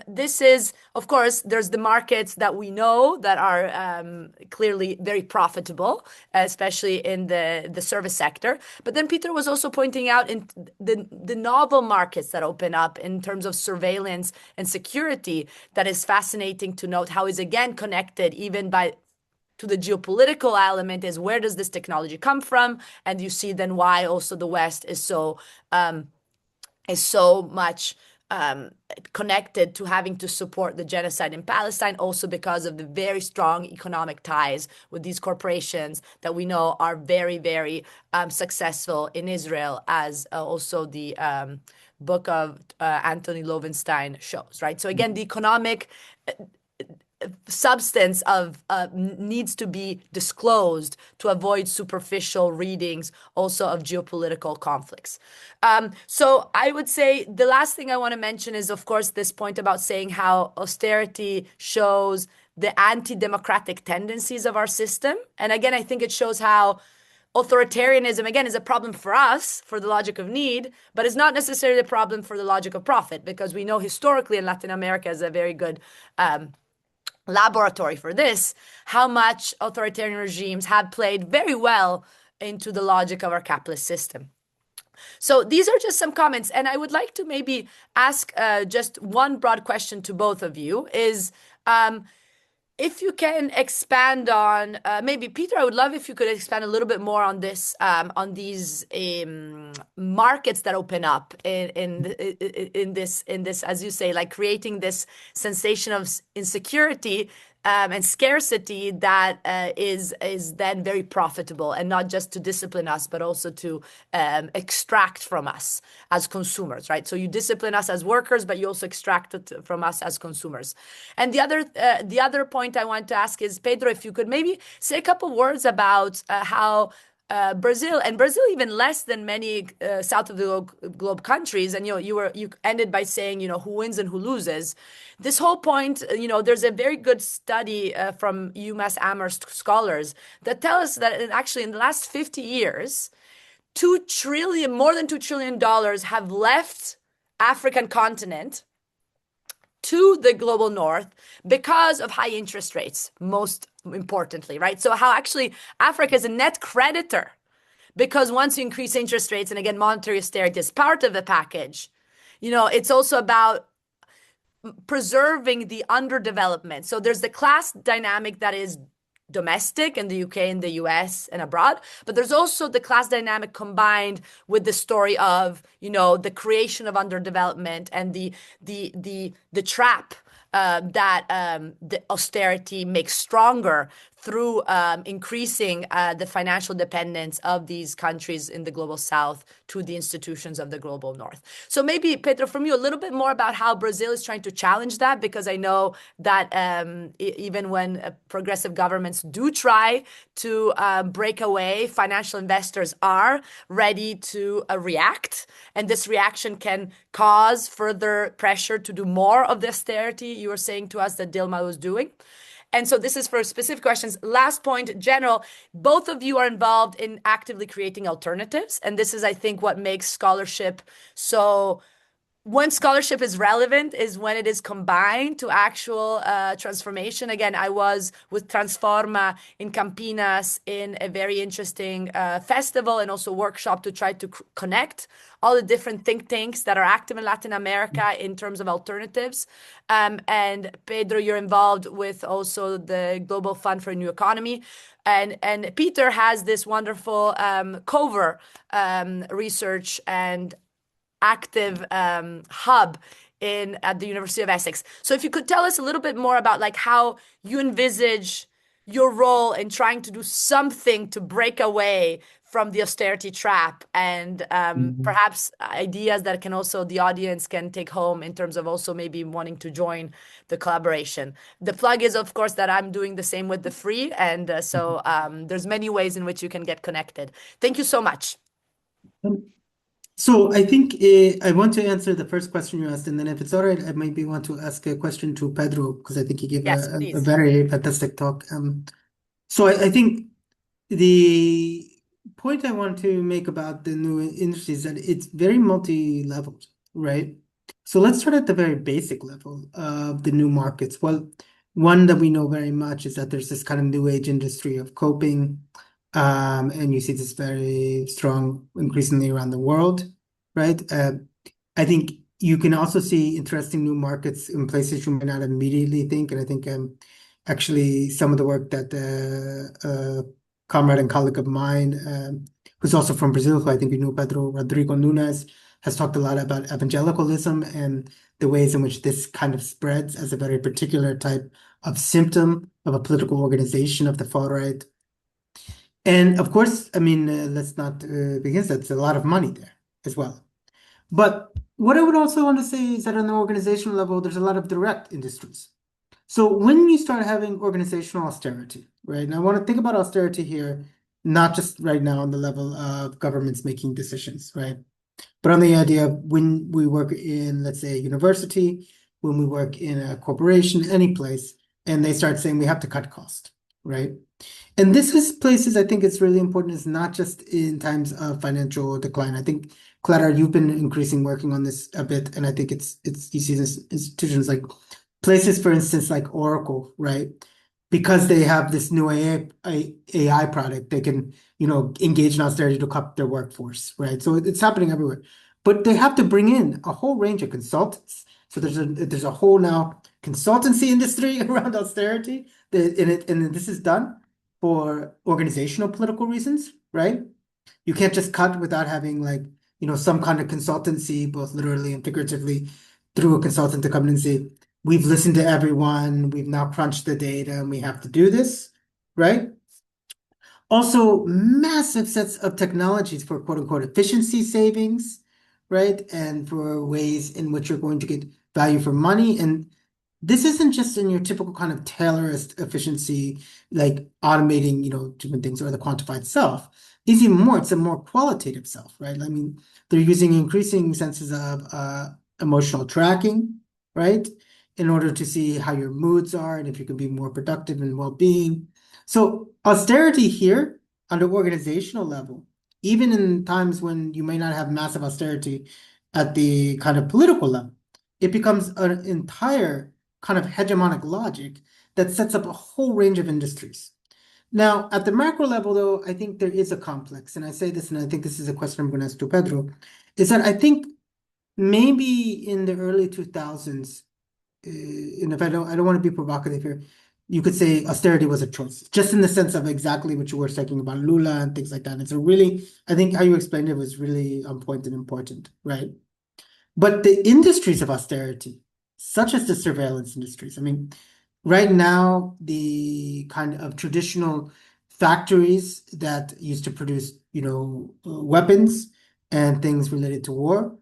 this is, of course, there's the markets that we know that are clearly very profitable, especially in the service sector. But then Peter was also pointing out in the novel markets that open up in terms of surveillance and security that is fascinating to note how is again connected even to the geopolitical element is where does this technology come from? And you see then why also the West is so much connected to having to support the genocide in Palestine, also because of the very strong economic ties with these corporations that we know are very, very successful in Israel, as also the book of Anthony Loewenstein shows, right? So again, the economic substance of needs to be disclosed to avoid superficial readings also of geopolitical conflicts. So I would say the last thing I want to mention is, of course, this point about saying how austerity shows the anti-democratic tendencies of our system. And again, I think it shows how authoritarianism, again, is a problem for us, for the logic of need, but it's not necessarily a problem for the logic of profit, because we know historically in Latin America is a very good laboratory for this, how much authoritarian regimes have played very well into the logic of our capitalist system. So these are just some comments, and I would like to maybe ask just one broad question to both of you is, if you can expand on maybe Peter, I would love if you could expand a little bit more on this, on these markets that open up in this, as you say, like creating this sensation of insecurity and scarcity that is then very profitable, and not just to discipline us, but also to extract from us as consumers, right? So you discipline us as workers, but you also extract it from us as consumers. And the other point I want to ask is, Pedro, if you could maybe say a couple words about how Brazil, and Brazil even less than many south of the globe countries, and you ended by saying who wins and who loses. This whole point, there's a very good study from UMass Amherst scholars that tell us that actually in the last 50 years, more than $2 trillion have left African continent to the global north because of high interest rates, most importantly, right? So how actually Africa is a net creditor, because once you increase interest rates, and again, monetary austerity is part of the package, it's also about preserving the underdevelopment. So there's the class dynamic that is domestic in the UK and the US and abroad, but there's also the class dynamic combined with the story of the creation of underdevelopment and the trap that the austerity makes stronger through increasing the financial dependence of these countries in the global south to the institutions of the global north. So maybe, Pedro, from you, a little bit more about how Brazil is trying to challenge that, because I know that even when progressive governments do try to break away, financial investors are ready to react. And this reaction can cause further pressure to do more of the austerity you were saying to us that Dilma was doing. And so this is for specific questions. Last point, general, both of you are involved in actively creating alternatives. And this is, I think, what makes scholarship so... When scholarship is relevant is when it is combined to actual transformation. Again, I was with Transforma in Campinas in a very interesting festival and also workshop to try to connect all the different think tanks that are active in Latin America in terms of alternatives. And Pedro, you're involved with also the Global Fund for a New Economy. And Peter has this wonderful cover research and active hub at the University of Essex. So if you could tell us a little bit more about like how you envisage your role in trying to do something to break away from the austerity trap, and perhaps ideas that can also the audience can take home in terms of also maybe wanting to join the collaboration. The plug is, of course, that I'm doing the same with the free, and so there's many ways in which you can get connected. Thank you so much. So I think I want to answer the first question you asked, and then if it's all right, I maybe want to ask a question to Pedro, because I think he gave Yes, a please. very fantastic talk. So I think the point I want to make about the new industry is that it's very multi-leveled, right? So let's start at the very basic level of the new markets. Well, one that we know very much is that there's this kind of new age industry of coping. And you see this very strong increasingly around the world, right? I think you can also see interesting new markets in places you might not immediately think. And I think actually some of the work that comrade and colleague of mine, who's also from Brazil, who I think you know, Pedro Rodrigo Nunes, has talked a lot about evangelicalism and the ways in which this kind of spreads as a very particular type of symptom of a political organization of the far right. And of course, I mean, let's not begin. That's a lot of money there as well. But what I would also want to say is that on the organizational level, there's a lot of direct industries. So when you start having organizational austerity, right? And I want to think about austerity here, not just right now on the level of governments making decisions, right? But on the idea of when we work in, let's say, a university, when we work in a corporation, any place, and they start saying we have to cut cost, right? And this is places I think it's really important is not just in times of financial decline. I think, Clara, you've been increasing working on this a bit, and I think it's you see this institutions like places, for instance, like Oracle, right? Because they have this new AI product, they can, engage in austerity to cut their workforce, right? So it's happening everywhere. But they have to bring in a whole range of consultants. So there's a whole now consultancy industry around austerity. And this is done for organizational political reasons, right? You can't just cut without having like, some kind of consultancy, both literally and figuratively, through a consultant to come in and say, we've listened to everyone, we've now crunched the data, and we have to do this, right? Also, massive sets of technologies for quote unquote efficiency savings, right? And for ways in which you're going to get value for money. And this isn't just in your typical kind of Taylorist efficiency, like automating, different things or the quantified self. It's even more, it's a more qualitative self, right? I mean, they're using increasing senses of emotional tracking, right? In order to see how your moods are and if you can be more productive and well-being. So austerity here on the organizational level, even in times when you may not have massive austerity at the kind of political level, it becomes an entire kind of hegemonic logic that sets up a whole range of industries. Now, at the macro level, though, I think there is a complex, and I say this, and I think this is a question I'm going to ask to Pedro, is that I think maybe in the early 2000s, and if I don't want to be provocative here, you could say austerity was a choice, just in the sense of exactly what you were talking about Lula and things like that. And so really, I think how you explained it was really on point and important, right? But the industries of austerity, such as the surveillance industries, I mean, right now, the kind of traditional factories that used to produce, weapons and things related to war,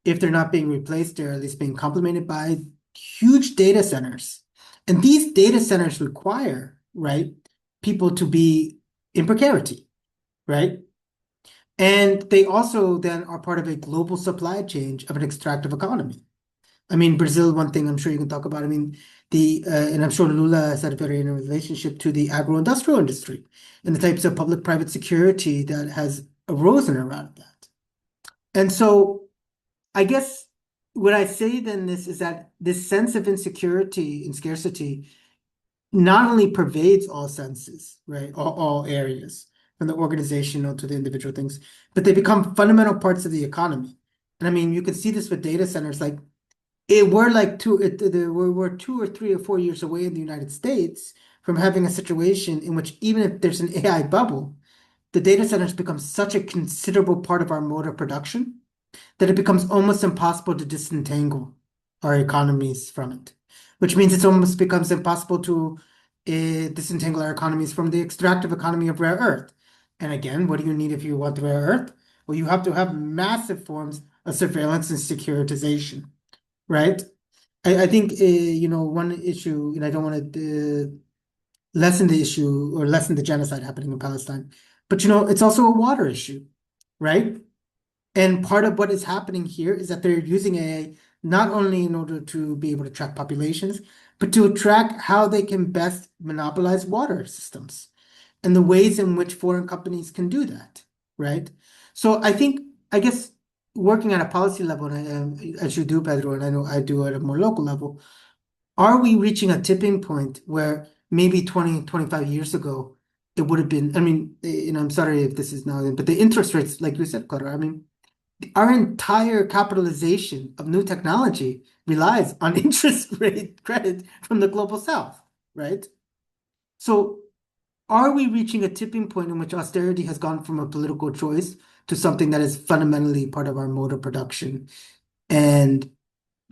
if they're not being replaced, they're at least being complemented by huge data centers. And these data centers require, right, people to be in precarity, right? And they also then are part of a global supply chain of an extractive economy. I mean, Brazil, one thing I'm sure you can talk about. I mean, and I'm sure Lula has had a very in a relationship to the agro-industrial industry and the types of public-private security that has arisen around that. And so I guess what I say then this is that this sense of insecurity and scarcity not only pervades all senses, right? All areas, from the organizational to the individual things, but they become fundamental parts of the economy. And I mean, you can see this with data centers, like we're 2 or 3 or 4 years away in the United States from having a situation in which even if there's an AI bubble, the data centers become such a considerable part of our mode of production that it becomes almost impossible to disentangle our economies from it, which means it almost becomes impossible to disentangle our economies from the extractive economy of rare earth. And again, what do you need if you want rare earth? Well, you have to have massive forms of surveillance and securitization, right? I think, one issue, and I don't want to lessen the issue or lessen the genocide happening in Palestine, but, it's also a water issue, right? And part of what is happening here is that they're using AI not only in order to be able to track populations, but to track how they can best monopolize water systems and the ways in which foreign companies can do that, right? So I guess, working at a policy level, and as you do, Pedro, and I know I do at a more local level, are we reaching a tipping point where maybe 20, 25 years ago, it would have been, I mean, and I'm sorry if this is now, but the interest rates, like you said, Clara, I mean, our entire capitalization of new technology relies on interest rate credit from the global south, right? So are we reaching a tipping point in which austerity has gone from a political choice to something that is fundamentally part of our mode of production and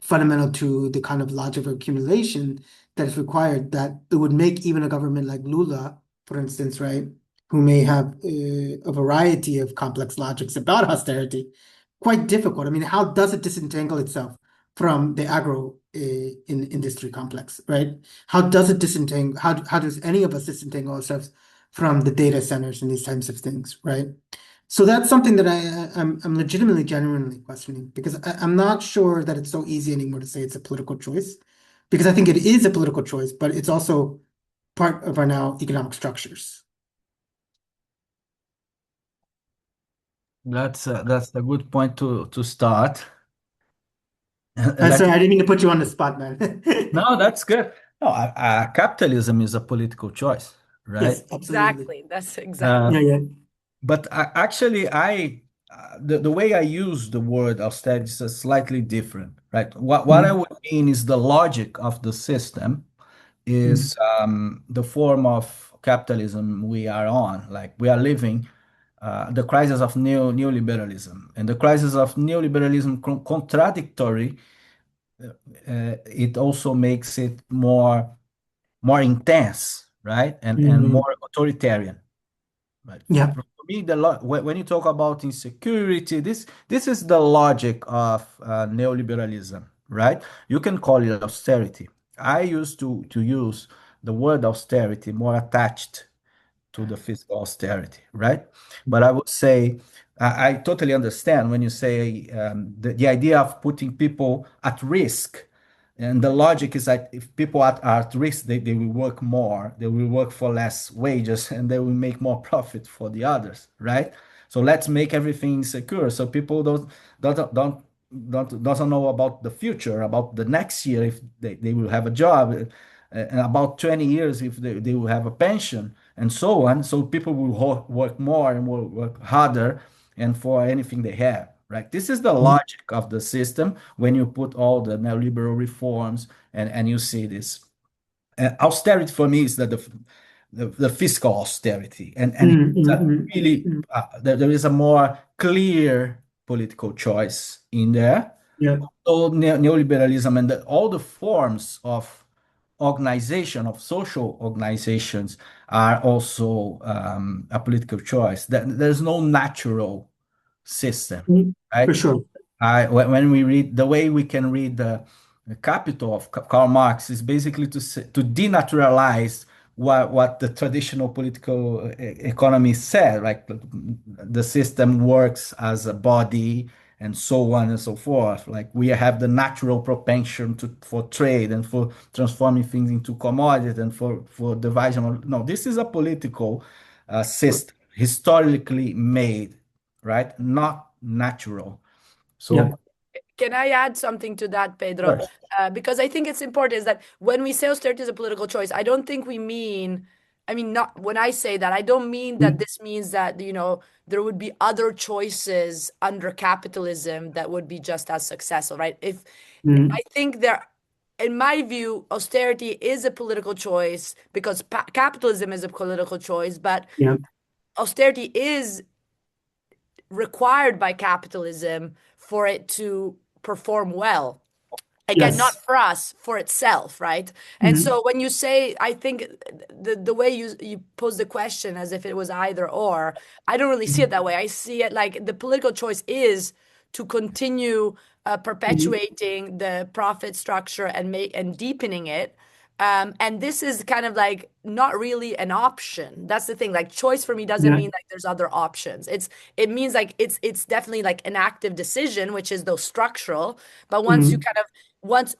fundamental to the kind of logic of accumulation that is required, that it would make even a government like Lula, for instance, right, who may have a variety of complex logics about austerity, quite difficult. I mean, how does it disentangle itself from the agro industry complex, right? How does it disentangle? How does any of us disentangle ourselves from the data centers and these types of things, right? So that's something that I'm legitimately, genuinely questioning, because I'm not sure that it's so easy anymore to say it's a political choice, because I think it is a political choice, but it's also part of our now economic structures. That's a good point to start. Sorry, Let I didn't mean to put you on the spot, man. No, that's good. No, capitalism is a political choice, right? Yes, absolutely. Exactly. That's exactly. Uh, Yeah, yeah. but actually, the way I use the word austerity is slightly different, right? What I would mean is the logic of the system Mm, is the form of capitalism we are on. Like we are living the crisis of neoliberalism, and the crisis of neoliberalism contradictory. It also makes it more intense, right, and mm, more authoritarian. Right. yeah. For me, when you talk about insecurity, this is the logic of neoliberalism, right? You can call it austerity. I used to use the word austerity more attached to the fiscal austerity, right? But I would say I totally understand when you say the idea of putting people at risk. And the logic is that if people are at risk, they will work more, they will work for less wages, and they will make more profit for the others, right? So let's make everything secure so people don't don't doesn't know about the future, about the next year if they will have a job, and about 20 years if they will have a pension, and so on. So people will work more and will work harder and for anything they have, right? This is the Mm, logic of the system when you put all the neoliberal reforms and you see this. Austerity for me is that the fiscal austerity, and mm, it's a mm, really mm. there is a more clear political choice in there. Yeah. So neoliberalism and all the forms of organization of social organizations are also a political choice. There's no natural system, Mm, for right? sure. When we read the way we can read the Capital of Karl Marx is basically to denaturalize what the traditional political economy said, like the system works as a body and so on and so forth. Like we have the natural propension for trade and for transforming things into commodities and for division. No, this is a political system historically made, right? Not natural. Yeah. So, Can I add something to that, Pedro? first, Because I think it's important is that when we say austerity is a political choice, I don't think we mean, I mean, not when I say that, I don't mean that Mm, this means that, there would be other choices under capitalism that would be just as successful, right? If I mm, think there, in my view, austerity is a political choice because capitalism is a political choice, but yeah. austerity is required by capitalism for it to perform well. Again, not Yes. for us, for itself, right? And Mm, so when you say, I think the way you pose the question as if it was either or, I don't really see it mm, that way. I see it like the political choice is to continue mm, perpetuating the profit structure and deepening it. And this is kind of like not really an option. That's the thing. Like choice for me doesn't yeah. mean like there's other options. It means like it's definitely like an active decision, which is those structural. But once you Mm, kind of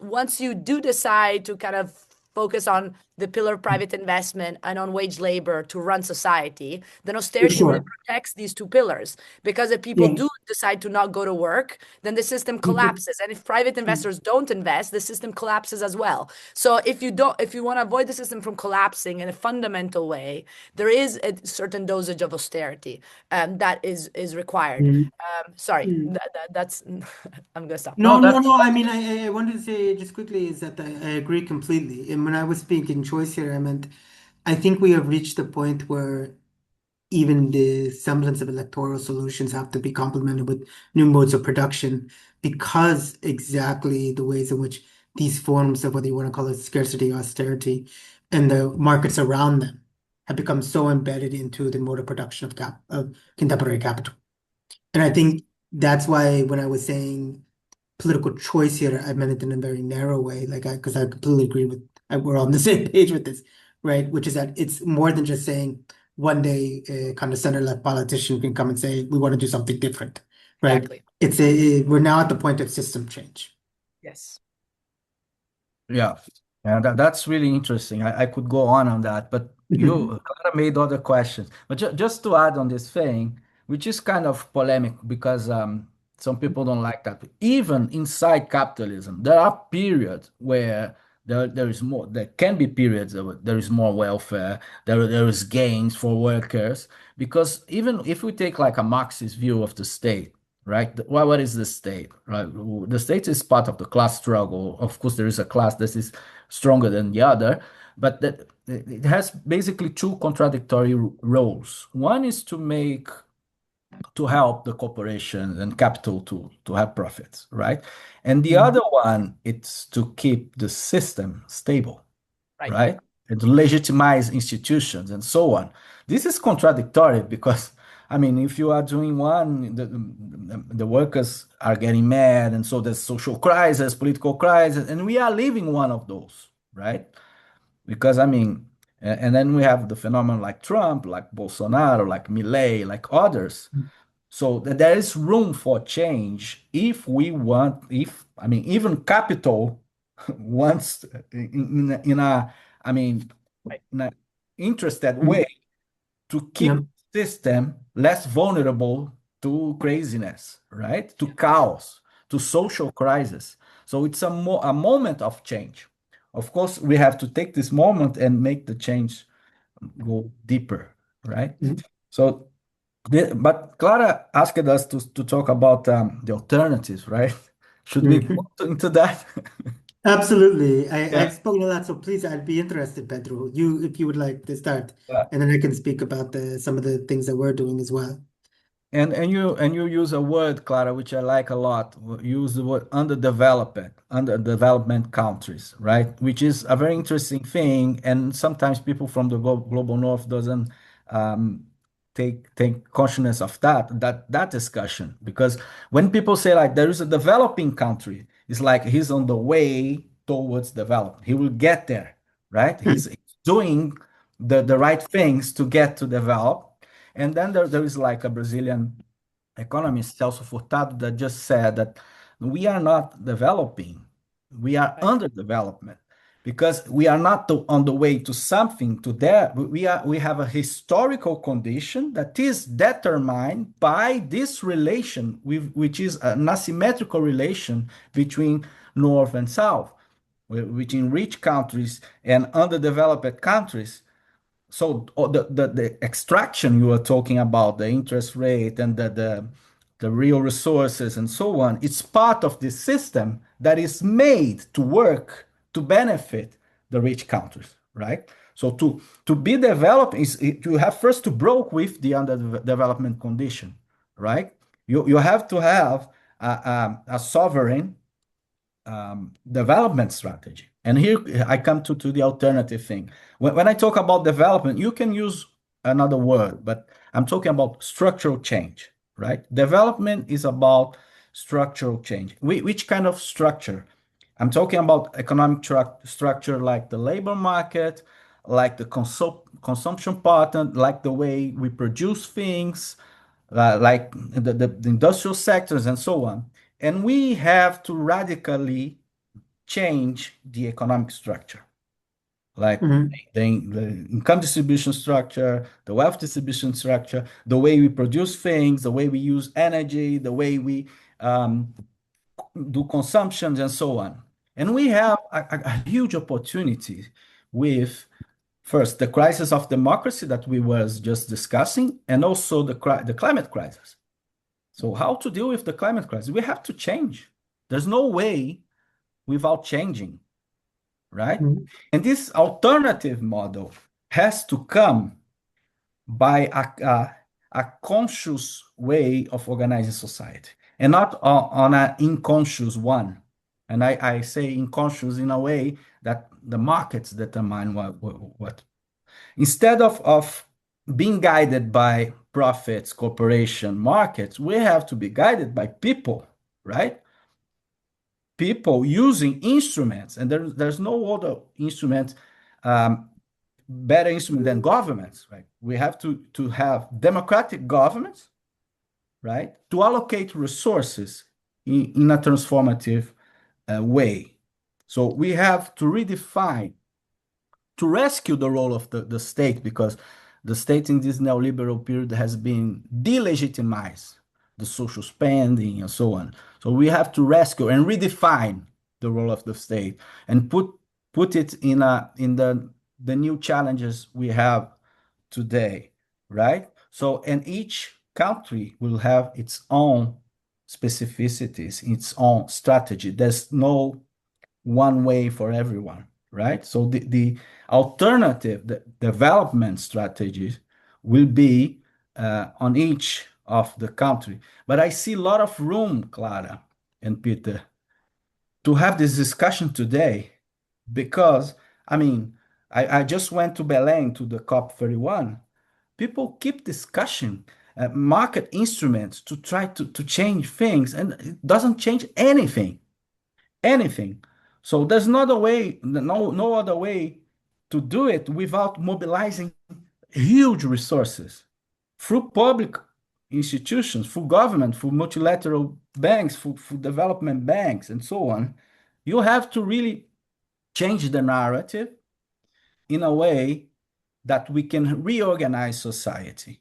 once you do decide to kind of focus on the pillar of private investment and on wage labor to run society, then for austerity really sure. protects these two pillars. Because if people Yeah. do decide to not go to work, then the system Mm, collapses. And if private mm, investors don't invest, the system collapses as well. So if you want to avoid the system from collapsing in a fundamental way, there is a certain dosage of austerity that is required. mm, Sorry, mm. that's I'm gonna stop. no, No, no, that's no. I mean, I wanted to say just quickly is that I agree completely. And when I was speaking choice here, I meant I think we have reached a point where even the semblance of electoral solutions have to be complemented with new modes of production because exactly the ways in which these forms of whether you want to call it scarcity, austerity, and the markets around them have become so embedded into the mode of production of contemporary capital. And I think that's why when I was saying political choice here, I meant it in a very narrow way, like because I completely agree with, we're on the same page with this, right? Which is that it's more than just saying one day a kind of center-left politician can come and say we want to do something different, right? Exactly. We're now at the point of system change. Yes. yeah, yeah. That's really interesting. I could go on that, but you Clara made other questions. But just to add on this thing, which is kind of polemic because some people don't like that. Even inside capitalism, there are periods where there is more. There can be periods of there is more welfare. There is gains for workers because even if we take like a Marxist view of the state, right? What is the state, right? The state is part of the class struggle. Of course, there is a class that is stronger than the other, but that it has basically two contradictory roles. One is to help the corporation and capital to have profits, right? And the Mm. other one, it's to keep the system stable, Right. right? And to legitimize institutions and so on. This is contradictory because, I mean, if you are doing one, the workers are getting mad, and so there's social crisis, political crisis, and we are living one of those, right? Because, I mean, and then we have the phenomenon like Trump, like Bolsonaro, like Milei, like others, so there is room for change if we want, if I mean, even capital wants I mean, Right. in an interested way Mm. to keep Yeah. the system less vulnerable to craziness, right? To chaos, to social crisis. So it's a moment of change. Of course, we have to take this moment and make the change go deeper, right? Mm. So but Clara asked us to talk about the alternatives, right? Should we go Mhm. into that? Absolutely. I've Yeah. spoken a lot, so please, I'd be interested, Pedro, you if you would like to start, Yeah. and then I can speak about some of the things that we're doing as well. And you use a word, Clara, which I like a lot. Use the word underdevelopment countries, right? Which is a very interesting thing. And sometimes people from the global north doesn't um, take consciousness of that discussion. Because when people say like there is a developing country, it's like he's on the way towards development. He will get there, right? He's doing the right things to get to develop. And then there is like a Brazilian economist, Celso Furtado, that just said that we are not developing, we are Right. under development because we are not on the way to something to there. We have a historical condition that is determined by this relation, which is an asymmetrical relation between North and South, between rich countries and underdeveloped countries. So the extraction you are talking about, the interest rate and the real resources and so on, it's part of this system that is made to work to benefit the rich countries, right? So to be developed is you have first to broke with the underdevelopment condition, right? You have to have a sovereign development strategy. And here I come to the alternative thing. When I talk about development, you can use another word, but I'm talking about structural change, right? Development is about structural change. Which kind of structure? I'm talking about economic structure like the labor market, like the consumption pattern, like the way we produce things, like the industrial sectors and so on. And we have to radically change the economic structure, like Mhm. the income distribution structure, the wealth distribution structure, the way we produce things, the way we use energy, the way we um, do consumptions and so on. And we have a huge opportunity with first the crisis of democracy that we was just discussing, and also the climate crisis. So how to deal with the climate crisis? We have to change. There's no way without changing, right? Mhm. And this alternative model has to come by a conscious way of organizing society and not on an unconscious one. And I say unconscious in a way that the markets determine what. Instead of being guided by profits, corporation, markets, we have to be guided by people, right? People using instruments, and there's no other instrument, um, better instrument than governments, right? We have to have democratic governments, right, to allocate resources in a transformative way. So we have to redefine, to rescue the role of the state, because the state in this neoliberal period has been delegitimized, the social spending and so on. So we have to rescue and redefine the role of the state and put put it in the new challenges we have today, right? So, and each country will have its own specificities, its own strategy. There's no one way for everyone, right? So the alternative, the development strategies will be on each of the country. But I see a lot of room, Clara and Peter, to have this discussion today because, I mean, I just went to Belém to the COP31. People keep discussing market instruments to try to change things, and it doesn't change anything. So there's not a way, no other way to do it without mobilizing huge resources through public institutions, through government, through multilateral banks, through development banks, and so on. You have to really change the narrative in a way that we can reorganize society.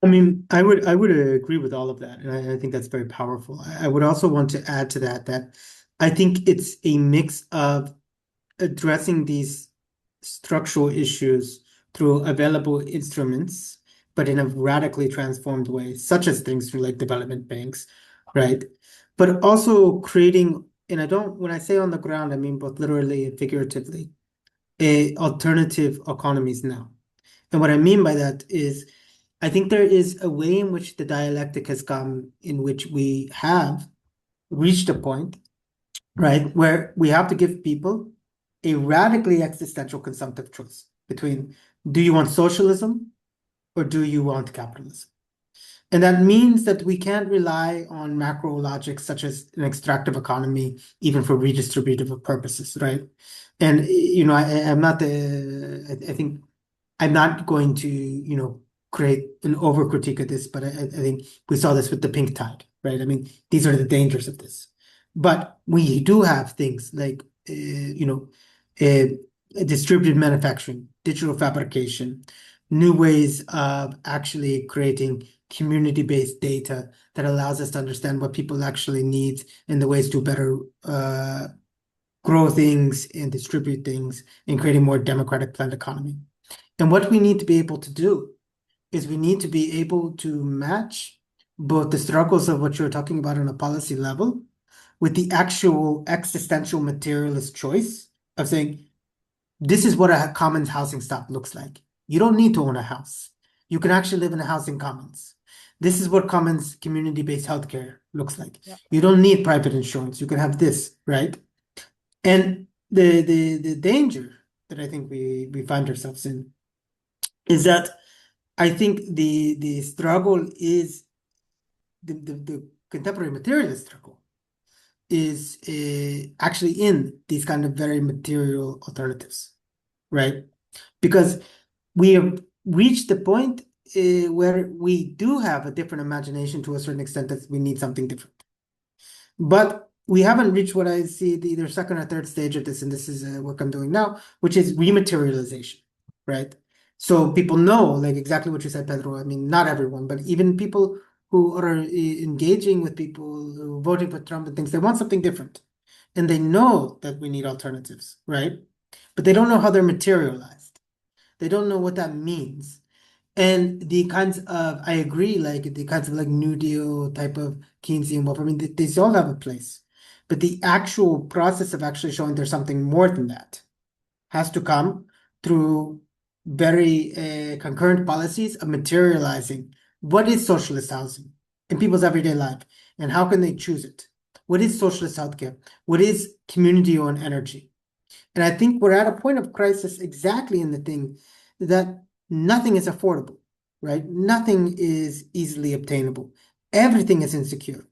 I mean, I would agree with all of that, and I think that's very powerful. I would also want to add to that I think it's a mix of addressing these structural issues through available instruments, but in a radically transformed way, such as things through like development banks, right? But also creating, and when I say on the ground, I mean both literally and figuratively, alternative economies now. And what I mean by that is, I think there is a way in which the dialectic has come, in which we have reached a point, right, where we have to give people a radically existential consumptive choice between, do you want socialism or do you want capitalism? And that means that we can't rely on macro logic such as an extractive economy, even for redistributive purposes, right? And I'm not I think I'm not going to, create an over critique of this, but I think we saw this with the pink tide, right? I mean, these are the dangers of this. But we do have things like, distributed manufacturing, digital fabrication, new ways of actually creating community-based data that allows us to understand what people actually need and the ways to better grow things and distribute things and create a more democratic planned economy. And what we need to be able to do is we need to be able to match both the struggles of what you're talking about on a policy level with the actual existential materialist choice of saying, this is what a commons housing stock looks like. You don't need to own a house. You can actually live in a housing commons. This is what commons community-based healthcare looks like. Yeah. You don't need private insurance. You can have this, right? And the danger that I think we find ourselves in is that I think the struggle is the contemporary materialist struggle is actually in these kind of very material alternatives, right? Because we have reached the point where we do have a different imagination to a certain extent that we need something different. But we haven't reached what I see the either second or third stage of this, and this is work I'm doing now, which is rematerialization, right? So people know, like exactly what you said, Pedro. I mean, not everyone, but even people who are engaging with people who are voting for Trump and things, they want something different. And they know that we need alternatives, right? But they don't know how they're materialized. They don't know what that means. And the kinds of, I agree, like the kinds of like New Deal type of Keynesian welfare, I mean, these all have a place. But the actual process of actually showing there's something more than that has to come through very concurrent policies of materializing what is socialist housing in people's everyday life and how can they choose it? What is socialist healthcare? What is community-owned energy? And I think we're at a point of crisis exactly in the thing that nothing is affordable, right? Nothing is easily obtainable. Everything is insecure.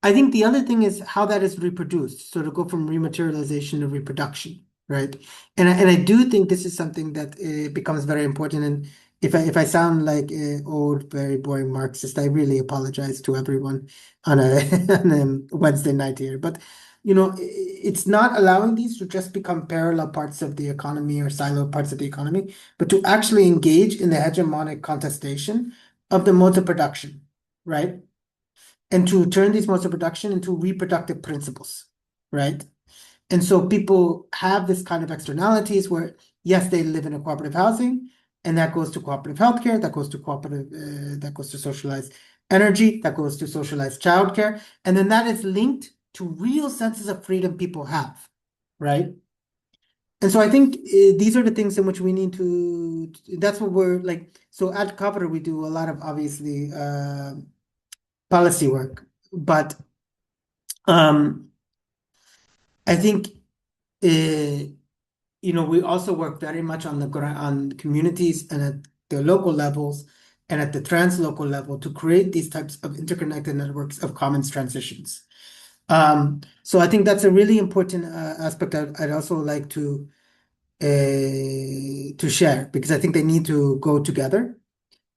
I think the other thing is how that is reproduced. So to go from rematerialization to reproduction, right? And I do think this is something that becomes very important. And if I sound like old, very boring Marxist, I really apologize to everyone on on a Wednesday night here. But it's not allowing these to just become parallel parts of the economy or silo parts of the economy, but to actually engage in the hegemonic contestation of the modes of production, right? And to turn these modes of production into reproductive principles, right? And so people have this kind of externalities where, yes, they live in a cooperative housing, and that goes to cooperative healthcare, that goes to that goes to socialized energy, that goes to socialized childcare, and then that is linked to real senses of freedom people have, right? And so I think these are the things in which we need to. That's what we're like. So at Cover, we do a lot of obviously policy work, but um, I think. We also work very much on on communities and at the local levels and at the translocal level to create these types of interconnected networks of commons transitions. So I think that's a really important aspect I'd also like to share because I think they need to go together.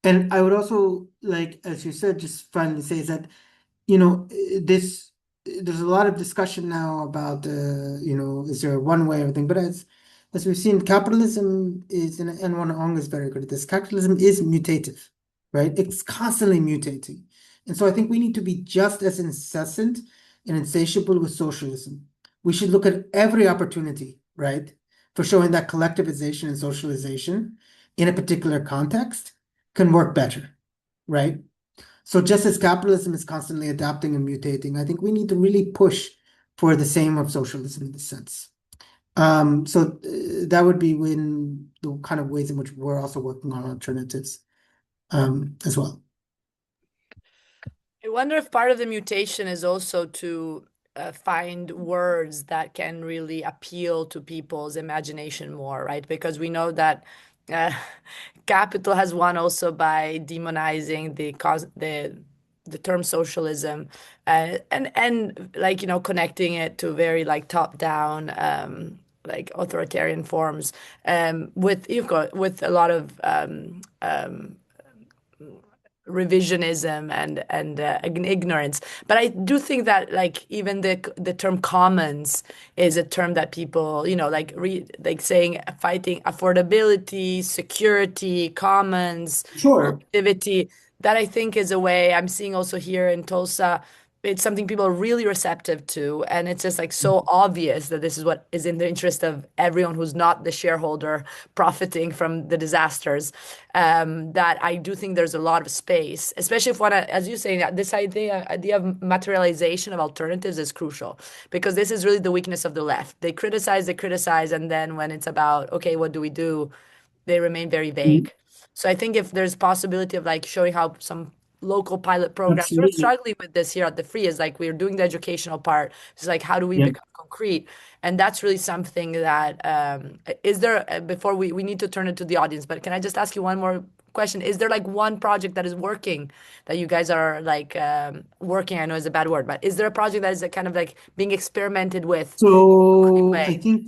And I would also like, as you said, just finally say is that this there's a lot of discussion now about is there one way of thing, but as we've seen, capitalism is and Ron Ong is very good at this. Capitalism is mutative, right? It's constantly mutating, and so I think we need to be just as incessant and insatiable with socialism. We should look at every opportunity, right, for showing that collectivization and socialization in a particular context can work better, right? So just as capitalism is constantly adapting and mutating, I think we need to really push for the same of socialism in this sense. So that would be in the kind of ways in which we're also working on alternatives as well. I wonder if part of the mutation is also to find words that can really appeal to people's imagination more, right? Because we know that uh, capital has won also by demonizing the term socialism, and like connecting it to very like top down like authoritarian forms, with you've got with a lot of revisionism and ignorance. But I do think that like even the term commons is a term that people like saying fighting affordability, security, commons, Sure. productivity. That I think is a way I'm seeing also here in Tulsa. It's something people are really receptive to, and it's just like so obvious that this is what is in the interest of everyone who's not the shareholder profiting from the disasters. That I do think there's a lot of space, especially if one, as you say, this idea of materialization of alternatives is crucial because this is really the weakness of the left. They criticize, and then when it's about, okay, what do we do? They remain very vague. So I think if there's possibility of like showing how some local pilot programs, we're Absolutely. struggling with this here at the Free, is like we're doing the educational part. It's like how do we Yep. become concrete? And that's really something that is there before we need to turn it to the audience, but can I just ask you one more question? Is there like one project that is working that you guys are like working? I know is a bad word, but is there a project that is kind of like being experimented with So I way? think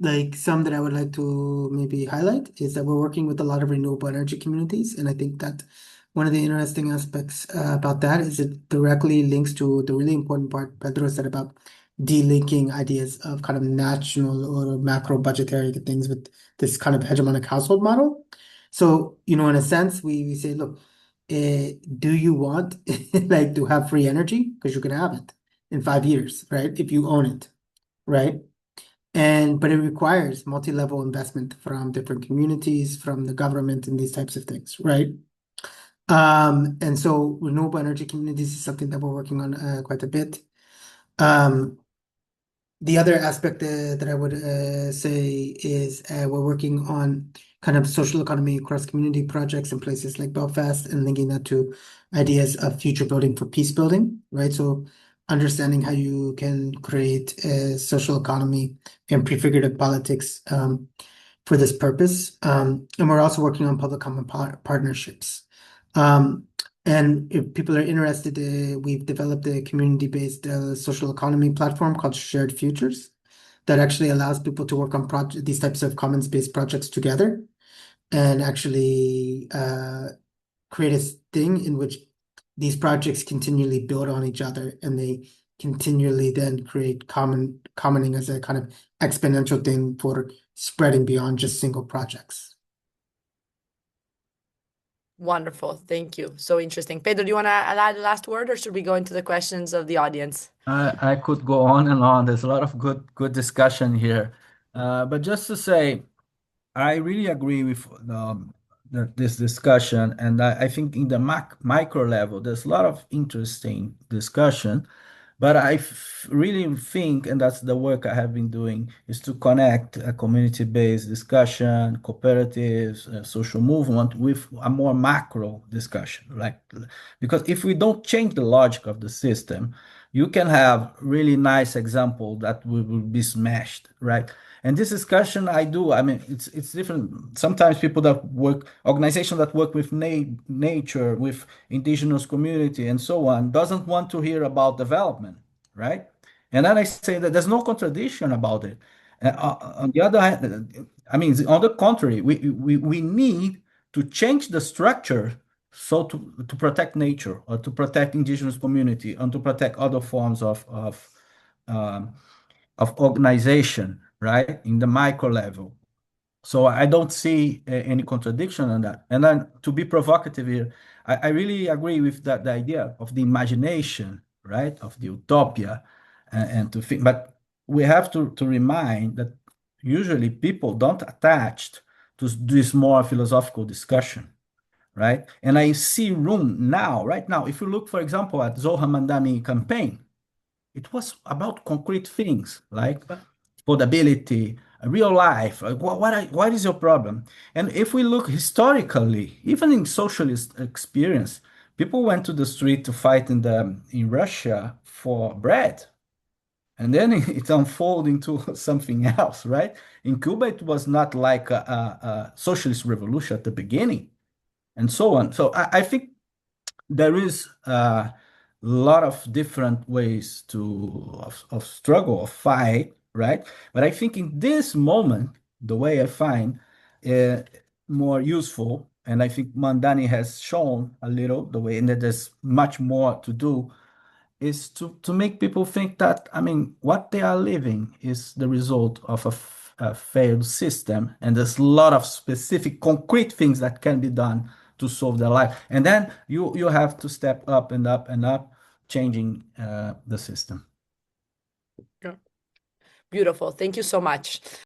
like some that I would like to maybe highlight is that we're working with a lot of renewable energy communities, and I think that one of the interesting aspects about that is it directly links to the really important part Pedro said about delinking ideas of kind of national or macro budgetary things with this kind of hegemonic household model. So, in a sense, we say, look, do you want like to have free energy? Because you can have it in 5 years, right? If you own it, right? But it requires multi-level investment from different communities, from the government, and these types of things, right? And so renewable energy communities is something that we're working on quite a bit. Um, the other aspect that I would say is we're working on kind of social economy across community projects in places like Belfast and linking that to ideas of future building for peace building, right? So understanding how you can create a social economy and prefigurative politics for this purpose. And we're also working on public common partnerships. Um, and if people are interested, we've developed a community-based social economy platform called Shared Futures that actually allows people to work on these types of commons-based projects together and actually create a thing in which these projects continually build on each other and they continually then create commoning as a kind of exponential thing for spreading beyond just single projects. Wonderful. Thank you. So interesting. Pedro, do you want to add a last word or should we go into the questions of the audience? I could go on and on. There's a lot of good discussion here. But just to say, I really agree with this discussion, and I think in the micro level, there's a lot of interesting discussion. But really think, and that's the work I have been doing, is to connect a community-based discussion, cooperatives, social movement with a more macro discussion. Like, because if we don't change the logic of the system, you can have really nice example that will be smashed, right? And this discussion I do, I mean, it's different. Sometimes people that work, organizations that work with nature, with indigenous community and so on, doesn't want to hear about development, right? And then I say that there's no contradiction about it. On the other hand, I mean, on the contrary, we need to change the structure so to protect nature or to protect indigenous community and to protect other forms um, of organization, right, in the micro level. So I don't see any contradiction on that. And then to be provocative here, I really agree with that the idea of the imagination, right, of the utopia, and to think. But we have to remind that usually people don't attach to this more philosophical discussion, right? And I see room now, right now. If you look, for example, at Zohar Mandani campaign, it was about concrete things like affordability, real life. What is your problem? And if we look historically, even in socialist experience, people went to the street to fight in Russia for bread. And then it unfolded into something else, right? In Cuba, it was not like a socialist revolution at the beginning, and so on. So I think there is a lot of different ways of struggle, of fight, right? But I think in this moment, the way I find uh, more useful, and I think Mandani has shown a little the way, and that there's much more to do, is to make people think that, I mean, what they are living is the result of a failed system, and there's a lot of specific, concrete things that can be done to solve their life. And then you have to step up and up and up, changing the system. Yeah. Beautiful. Thank you so much.